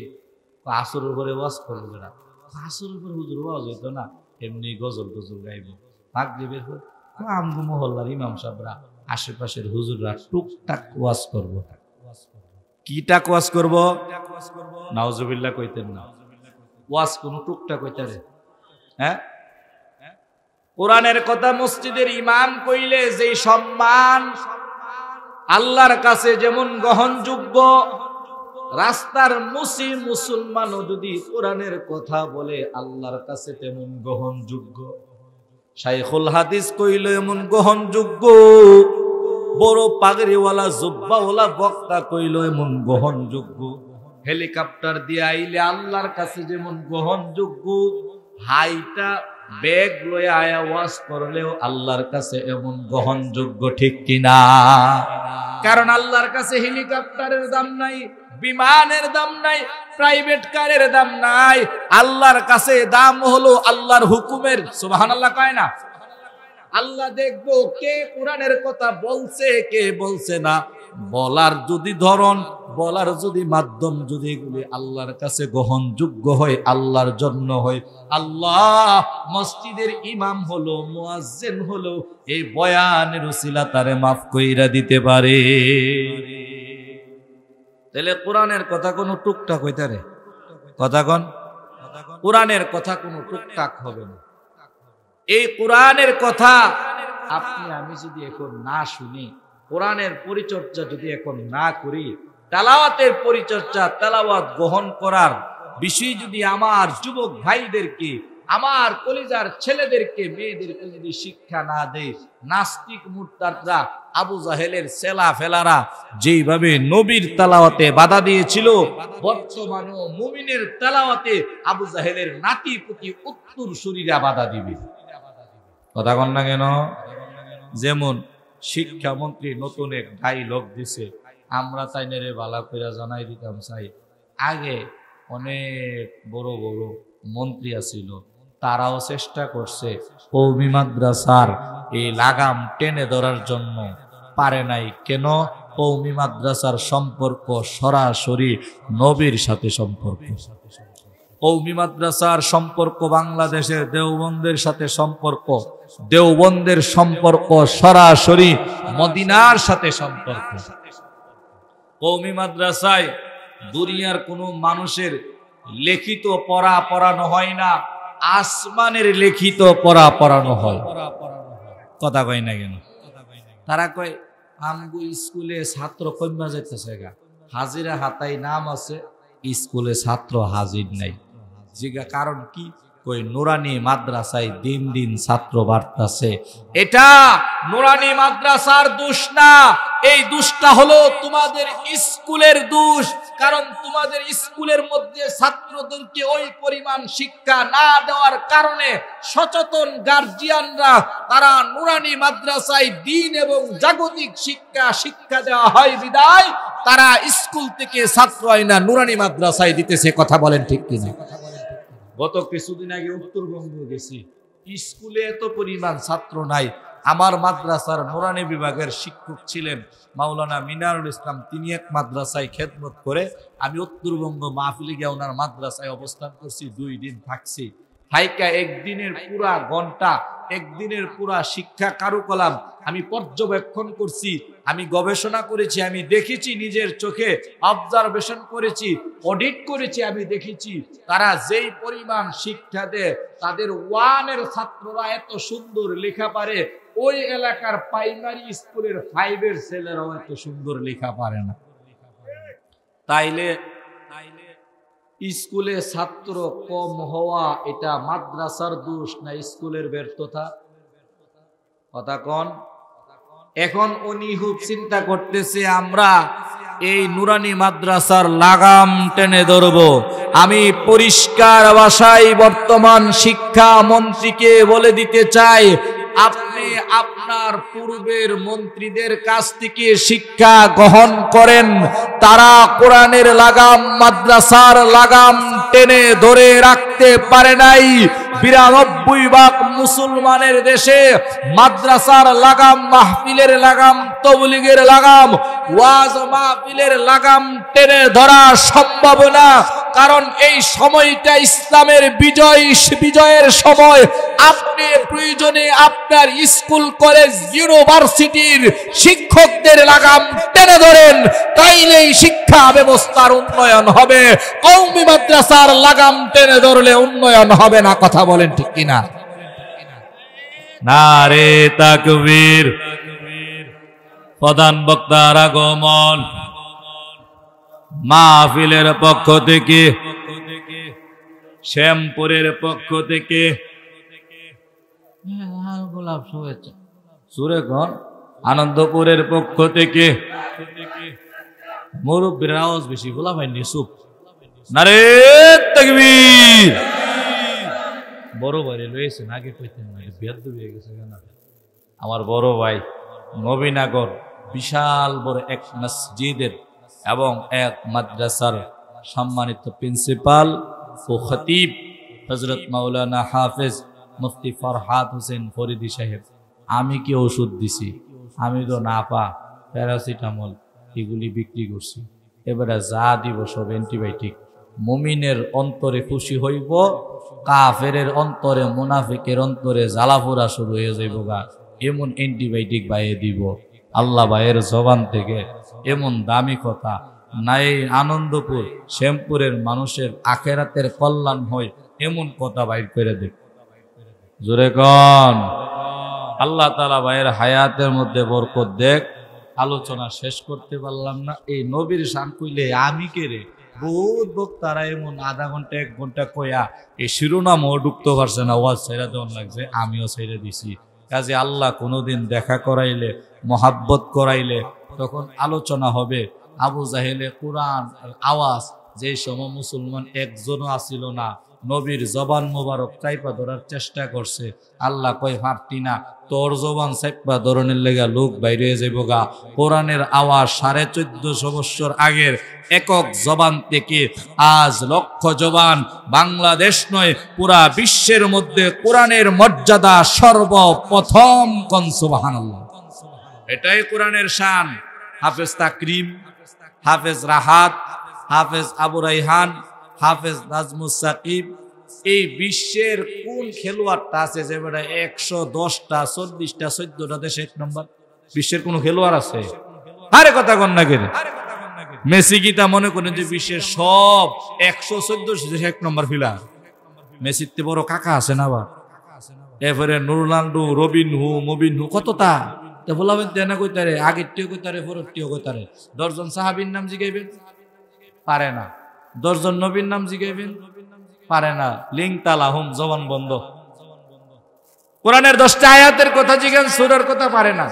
আসরের পরে ওয়াজ করবো, বেটা আসরের পরে হুজুর ওয়াজ হইতো না, এমনি গজল গজল গাইব। মাগরিবের পর আমগো মহল্লার ইমাম সাহেবরা, আশেপাশের হুজুররা টুকটাক ওয়াজ করব। কিটাক ওয়াজ করব? নাউজুবিল্লাহ কইতেন না, ওয়াজ কোন টুকটাক কইতারে? হ্যাঁ, কোরআনের কথা মসজিদের ইমাম কইলে যে সম্মান আল্লাহর কাছে যেমন গ্রহণযোগ্য, রাস্তার মুসলমানও যদি কোরআনের কথা বলে আল্লাহর কাছে তেমন গ্রহণযোগ্য। শাইখুল হাদিস কইলে এমন গ্রহণযোগ্য, বড় পাগড়িওয়ালা জুব্বাওয়ালা বক্তা কইল এমন গ্রহণযোগ্য, হেলিকপ্টার দিয়ে আইলে আল্লাহর কাছে যেমন গ্রহণযোগ্য, হাইটা ব্যাগ লয়ে আয়া ওয়াজ করলেও আল্লাহর কাছে এমন গ্রহণযোগ্য, ঠিক কিনা? কারণ আল্লাহর কাছে হেলিকপ্টারের দাম নাই, বিমানের দাম নাই, প্রাইভেট কারের দাম নাই। আল্লাহর কাছে দাম হলো আল্লাহর হুকুমের। সুবহানাল্লাহ কয় না? আল্লাহ দেখবো কে কোরআনের কথা বলছে, কে বলছে না। বলার যদি ধরন, বলার যদি মাধ্যম, যদি এগুলি আল্লাহর কাছে গ্রহণযোগ্য হয়, আল্লাহর জন্য হয়, আল্লাহ মসজিদের ইমাম হলো, মুয়াজ্জিন হলো, এই বয়ানের উসিলা তারে মাফ কইরা দিতে পারে। তাহলে কোরআনের কথা কোনো টুকটাক হইতারে? কথা কোন? কোরআনের কথা কোনো টুকটাক হবে না। এই কোরআনের কথা আপনি আমি যদি এখন না শুনি, কোরআনের পরিচর্যা যদি এখন না করি, তেলাওয়াতের পরিচর্যা, তেলাওয়াত গ্রহণ করার বিষয় যদি আমার যুবক ভাইদেরকে, আমার কলিজার ছেলেদেরকে, মেয়েদেরকে যদি শিক্ষা না দেয়, নাস্তিক মুরতাদরা, আবু জাহেলের সেলা ফেলারা যেইভাবে নবীর তেলাওয়াতে বাধা দিয়েছিল, বর্তমানেও মুমিনের তেলাওয়াতে আবু জাহেলের নাতি পুতি উত্তরসূরিরা বাধা দিবে। কথা কন না কেন? যেমন শিক্ষামন্ত্রী নতুন এক ডাইলগ দিছে, আমরা তাই নেরে বালা কইরা জানাই দিতাম চাই। আগে অনেক বড় বড় মন্ত্রী আছিল, তারাও চেষ্টা করছে কওমি মাদ্রাসার এই লাগাম টেনে ধরার জন্য, পারে নাই। কেন? কওমি মাদ্রাসার সম্পর্ক সরাসরি নবীর সাথে সম্পর্ক। কওমি মাদ্রাসার সম্পর্ক বাংলাদেশের দেওবন্দের সাথে সম্পর্ক, দেওবন্দের সম্পর্ক সরাসরি মদিনার সাথে সম্পর্ক। কওমি মাদ্রাসায় দুনিয়ার কোন মানুষের লিখিত পড়া পড়ানো হয় না, আসমানের লিখিত পড়া পড়ানো হয়। কথা কয় না কেন? তারা কয় আমগো স্কুলে ছাত্র কমা যাইতেছে গা, হাজিরা হাতাই নাম আছে, স্কুলে ছাত্র হাজির নাই। জিগা কারণ কি? কই নুরানি মাদ্রাসায় দিন দিন ছাত্র বাড়তাছে। এটা নুরানি মাদ্রাসার দোষ না, এই দোষটা হলো তোমাদের স্কুলের দোষ, কারণ তোমাদের স্কুলের মধ্যে ছাত্রদেরকে ওই পরিমাণ শিক্ষা না দেওয়ার কারণে সচেতন গার্জিয়ানরা তারা নুরানি মাদ্রাসায় দ্বীন এবং জাগতিক শিক্ষা দেওয়া হয় বিদায় তারা স্কুল থেকে ছাত্র আইনা নুরানি মাদ্রাসায় দিতেছে। কথা বলেন ঠিক কিনা? গত কিছুদিন আগে উত্তরবঙ্গ গেছি, স্কুলে এত পরিমাণ ছাত্র নাই। আমার মাদ্রাসার নুরানি বিভাগের শিক্ষক ছিলেন মাওলানা মিনারুল ইসলাম, তিনি এক মাদ্রাসায় খেদমত করে। আমি উত্তরবঙ্গ মাহফিলে গিয়ে ওনার মাদ্রাসায় অবস্থান করছি, 2 দিন থাকছি। হাইকা একদিনের পুরা ঘন্টা, একদিনের পুরা শিক্ষা কারুকলাম আমি পর্যবেক্ষণ করছি, আমি গবেষণা করেছি, আমি দেখেছি, নিজের চোখে অবজারভেশন করেছি, অডিট করেছি। আমি দেখেছি তারা যেই পরিমাণ শিক্ষা দেয়, তাদের 1 ছাত্ররা এত সুন্দর লেখা পারে, ওই এলাকার প্রাইমারি স্কুলের 5 ছেলেরাও এত সুন্দর লেখা পারে না। তাইলে স্কুলে ছাত্র কম হওয়া এটা মাদ্রাসার দোষ না স্কুলের ব্যর্থতা? কথা কন। এখন উনি খুব চিন্তা করতেছে আমরা এই নুরানি মাদ্রাসার লাগাম টেনে ধরব। আমি পরিষ্কার ভাষায় বর্তমান শিক্ষা মন্ত্রীকে বলে দিতে চাই, আপনি আপনার পূর্বের মন্ত্রীদের কাছ থেকে শিক্ষা গ্রহণ করেন। তারা কোরআনের লাগাম, মাদ্রাসার লাগাম টেনে ধরে রাখতে পারে নাই। 92 মুসলমানের দেশে মাদ্রাসার লাগাম, মাহফিলের লাগাম, তবলিগের লাগাম, ওয়াজ মাহফিলের লাগাম টেনে ধরা সম্ভব না। কারণ এই সময়টা ইসলামের বিজয়ের সময়। আপনি প্রয়োজনে আপনার স্কুল, কলেজ, ইউনিভার্সিটির শিক্ষকদের লাগাম টেনে ধরেন, তাইলেই শিক্ষা ব্যবস্থার উন্নয়ন হবে। কওমি মাদ্রাসার লাগাম টেনে ধরলে উন্নয়ন হবে না। কথা বলেন ঠিক কিনা? নারে তাকবীর। প্রধান বক্তার আগমন। মাহফিলের পক্ষ থেকে, শ্যামপুরের পক্ষ থেকে, গোলাপ শুভেচ্ছা সুরেখন, আনন্দপুরের পক্ষ থেকে, মুরব্বীর আওয়াজ বেশি, গোলাপ ভাই নিসুপ। নারে তাকবীর। বড় ভাই রয়েছেন, আগে কইতেন না, বেদ হয়ে গেছে কেন? আমার বড় ভাই নবীনগর বিশাল বড় এক মসজিদের এবং এক মাদ্রাসার সম্মানিত প্রিন্সিপাল ও খতিব হযরত মাওলানা হাফেজ মুফতি ফরহাদ হোসেন ফরিদি সাহেব। আমি কি ওষুধ দিছি? আমি তো নাপা, প্যারাসিটামল এগুলি বিক্রি করছি। এবারে যা দিব সব অ্যান্টিবায়োটিক। মুমিনের অন্তরে খুশি হইব, কাফেরের অন্তরে, মুনাফিকের অন্তরে জ্বালাপোড়া শুরু হয়ে যাইব গা, এমন অ্যান্টিবায়োটিক বাইয়ে দিব। আল্লাহ ভাইয়ের জবান থেকে এমন দামি কথা নাই। আনন্দপুর, শ্যামপুরের মানুষের আখেরাতের কল্যাণ হয় এমন কথা বাইর করে দেব। জোরে কন। আল্লাহ তাআলা ভাইয়ের হায়াতের মধ্যে বরকত দেখ। আলোচনা শেষ করতে পারলাম না। এই নবীর শান কইলে আমি কে রে? বহুত বক্তারা এমন আধা ঘন্টা 1 ঘন্টা কয়া এই শিরোনামও ঢুকতে পারছে না, ওয়াজ ছেড়ে দেওয়ার লাগছে, আমিও ছেড়ে দিছি। কাজে আল্লাহ কোনোদিন দেখা করাইলে, মহাব্বত করাইলে তখন আলোচনা হবে। আবু জাহেলে কোরআন আওয়াজ যে সময় মুসলমান একজনও আসিল না, নবীর জবান মোবারক চাইপা ধরার চেষ্টা করছে। আল্লাহ কয় পারতি না, তোর জবান চাইপা ধরনের লেগা লোক বাইরে যাইব গা। কোরআনের আওয়াজ 1450 বছর আগের একক জবান থেকে আজ লক্ষ জবান, বাংলাদেশ নয় পুরা বিশ্বের মধ্যে কোরআনের মর্যাদা সর্বপ্রথম। কোন সুবহানাল্লাহ। এটাই কোরআনের শান। হাফেজ তাকরিম, হাফেজ রাহাত, হাফেজ আবু রাইহান, হাফেজ নাজমুস সাকিব, এই বিশ্বের কোন খেলোয়াড়টা আছে যে 110টা 40টা 14টা দেশে 1 নম্বর? বিশ্বের কোন খেলোয়াড় আছে? আরে কথা কন না কেন? মেসি গীতা মনে করেন যে বিশ্বের সব 114 দেশে 1 নম্বর ফিলার? মেসির তে বড় কাকা আছে না? আবার এরপরে নুরলান্ডু, রবিনহু, মবিনহু, কতটা বলাবেন তেনা কইতারে, আগের টিও কইতারে, পরের টিও কইতারে। 10 জন সাহাবীর নাম জিগাইবেন পারে না, 10 জন নবীর নাম জিগাইবেন পারে না। লিং তালা হুম, জবান বন্ধ। কোরআনের 10টা আয়াতের কথা জিজ্ঞান, সূরার কথা পারে না।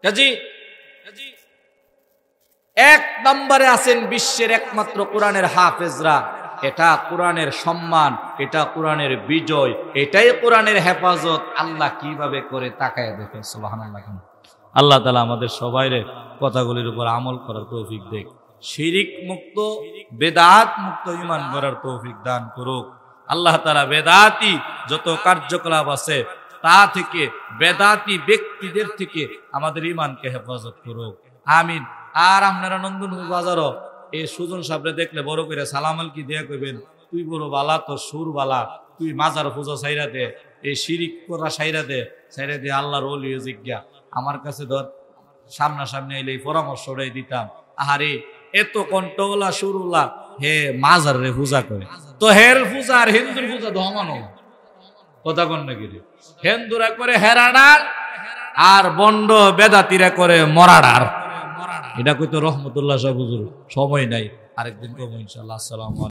কাজী এক নম্বরে আছেন বিশ্বের একমাত্র কোরআনের হাফেজরা। এটা কোরআনের সম্মান, এটা কোরআনের বিজয়, এটাই কোরআনের হেফাজত। আল্লাহ কিভাবে করে তাকায় দেখে। সুবহানাল্লাহ। আল্লাহ তাআলা আমাদের সবাইরে কথাগুলির উপর আমল করার তৌফিক দেখ, শিরিক মুক্ত বেদাত মুক্ত ঈমান করার তৌফিক দান করুক। আল্লাহ তাআলা বেদাতি যত কার্যকলাপ আছে তা থেকে, বেদাতি ব্যক্তিদের থেকে আমাদের ঈমানকে হেফাজত করুক। আমিন। আর আপনারা নন্দনপুর বাজারও এই সুজন সাহেবরে দেখলে বড় করে সালামাল কি দেয়া কইবেন, তুই বড় বালা, তোর সুর বালা, তুই মাজার পূজা সাইরা দে, এই শিরিক করা সাইরা দে আল্লাহর ওলি জিজ্ঞা। আমার কাছে ধর সামনাসামনি আইলে এই পরামর্শটাই দিতাম, আহারে এত কণ্ঠওয়ালা সুরওয়ালা হে মাজার রে পূজা করে, তো হের পূজা আর হিন্দুর পূজা ধমানো কথা কন নাকি রে? হিন্দুরা করে হেরাডার আর বন্ড বেদাতিরা করে মরাডার। এটা কইতো রহমতুল্লাহ সাহেব হুজুর, সময় নাই, আরেকদিন কম ইনশাআল্লাহ। আসসালামু আলাইকুম।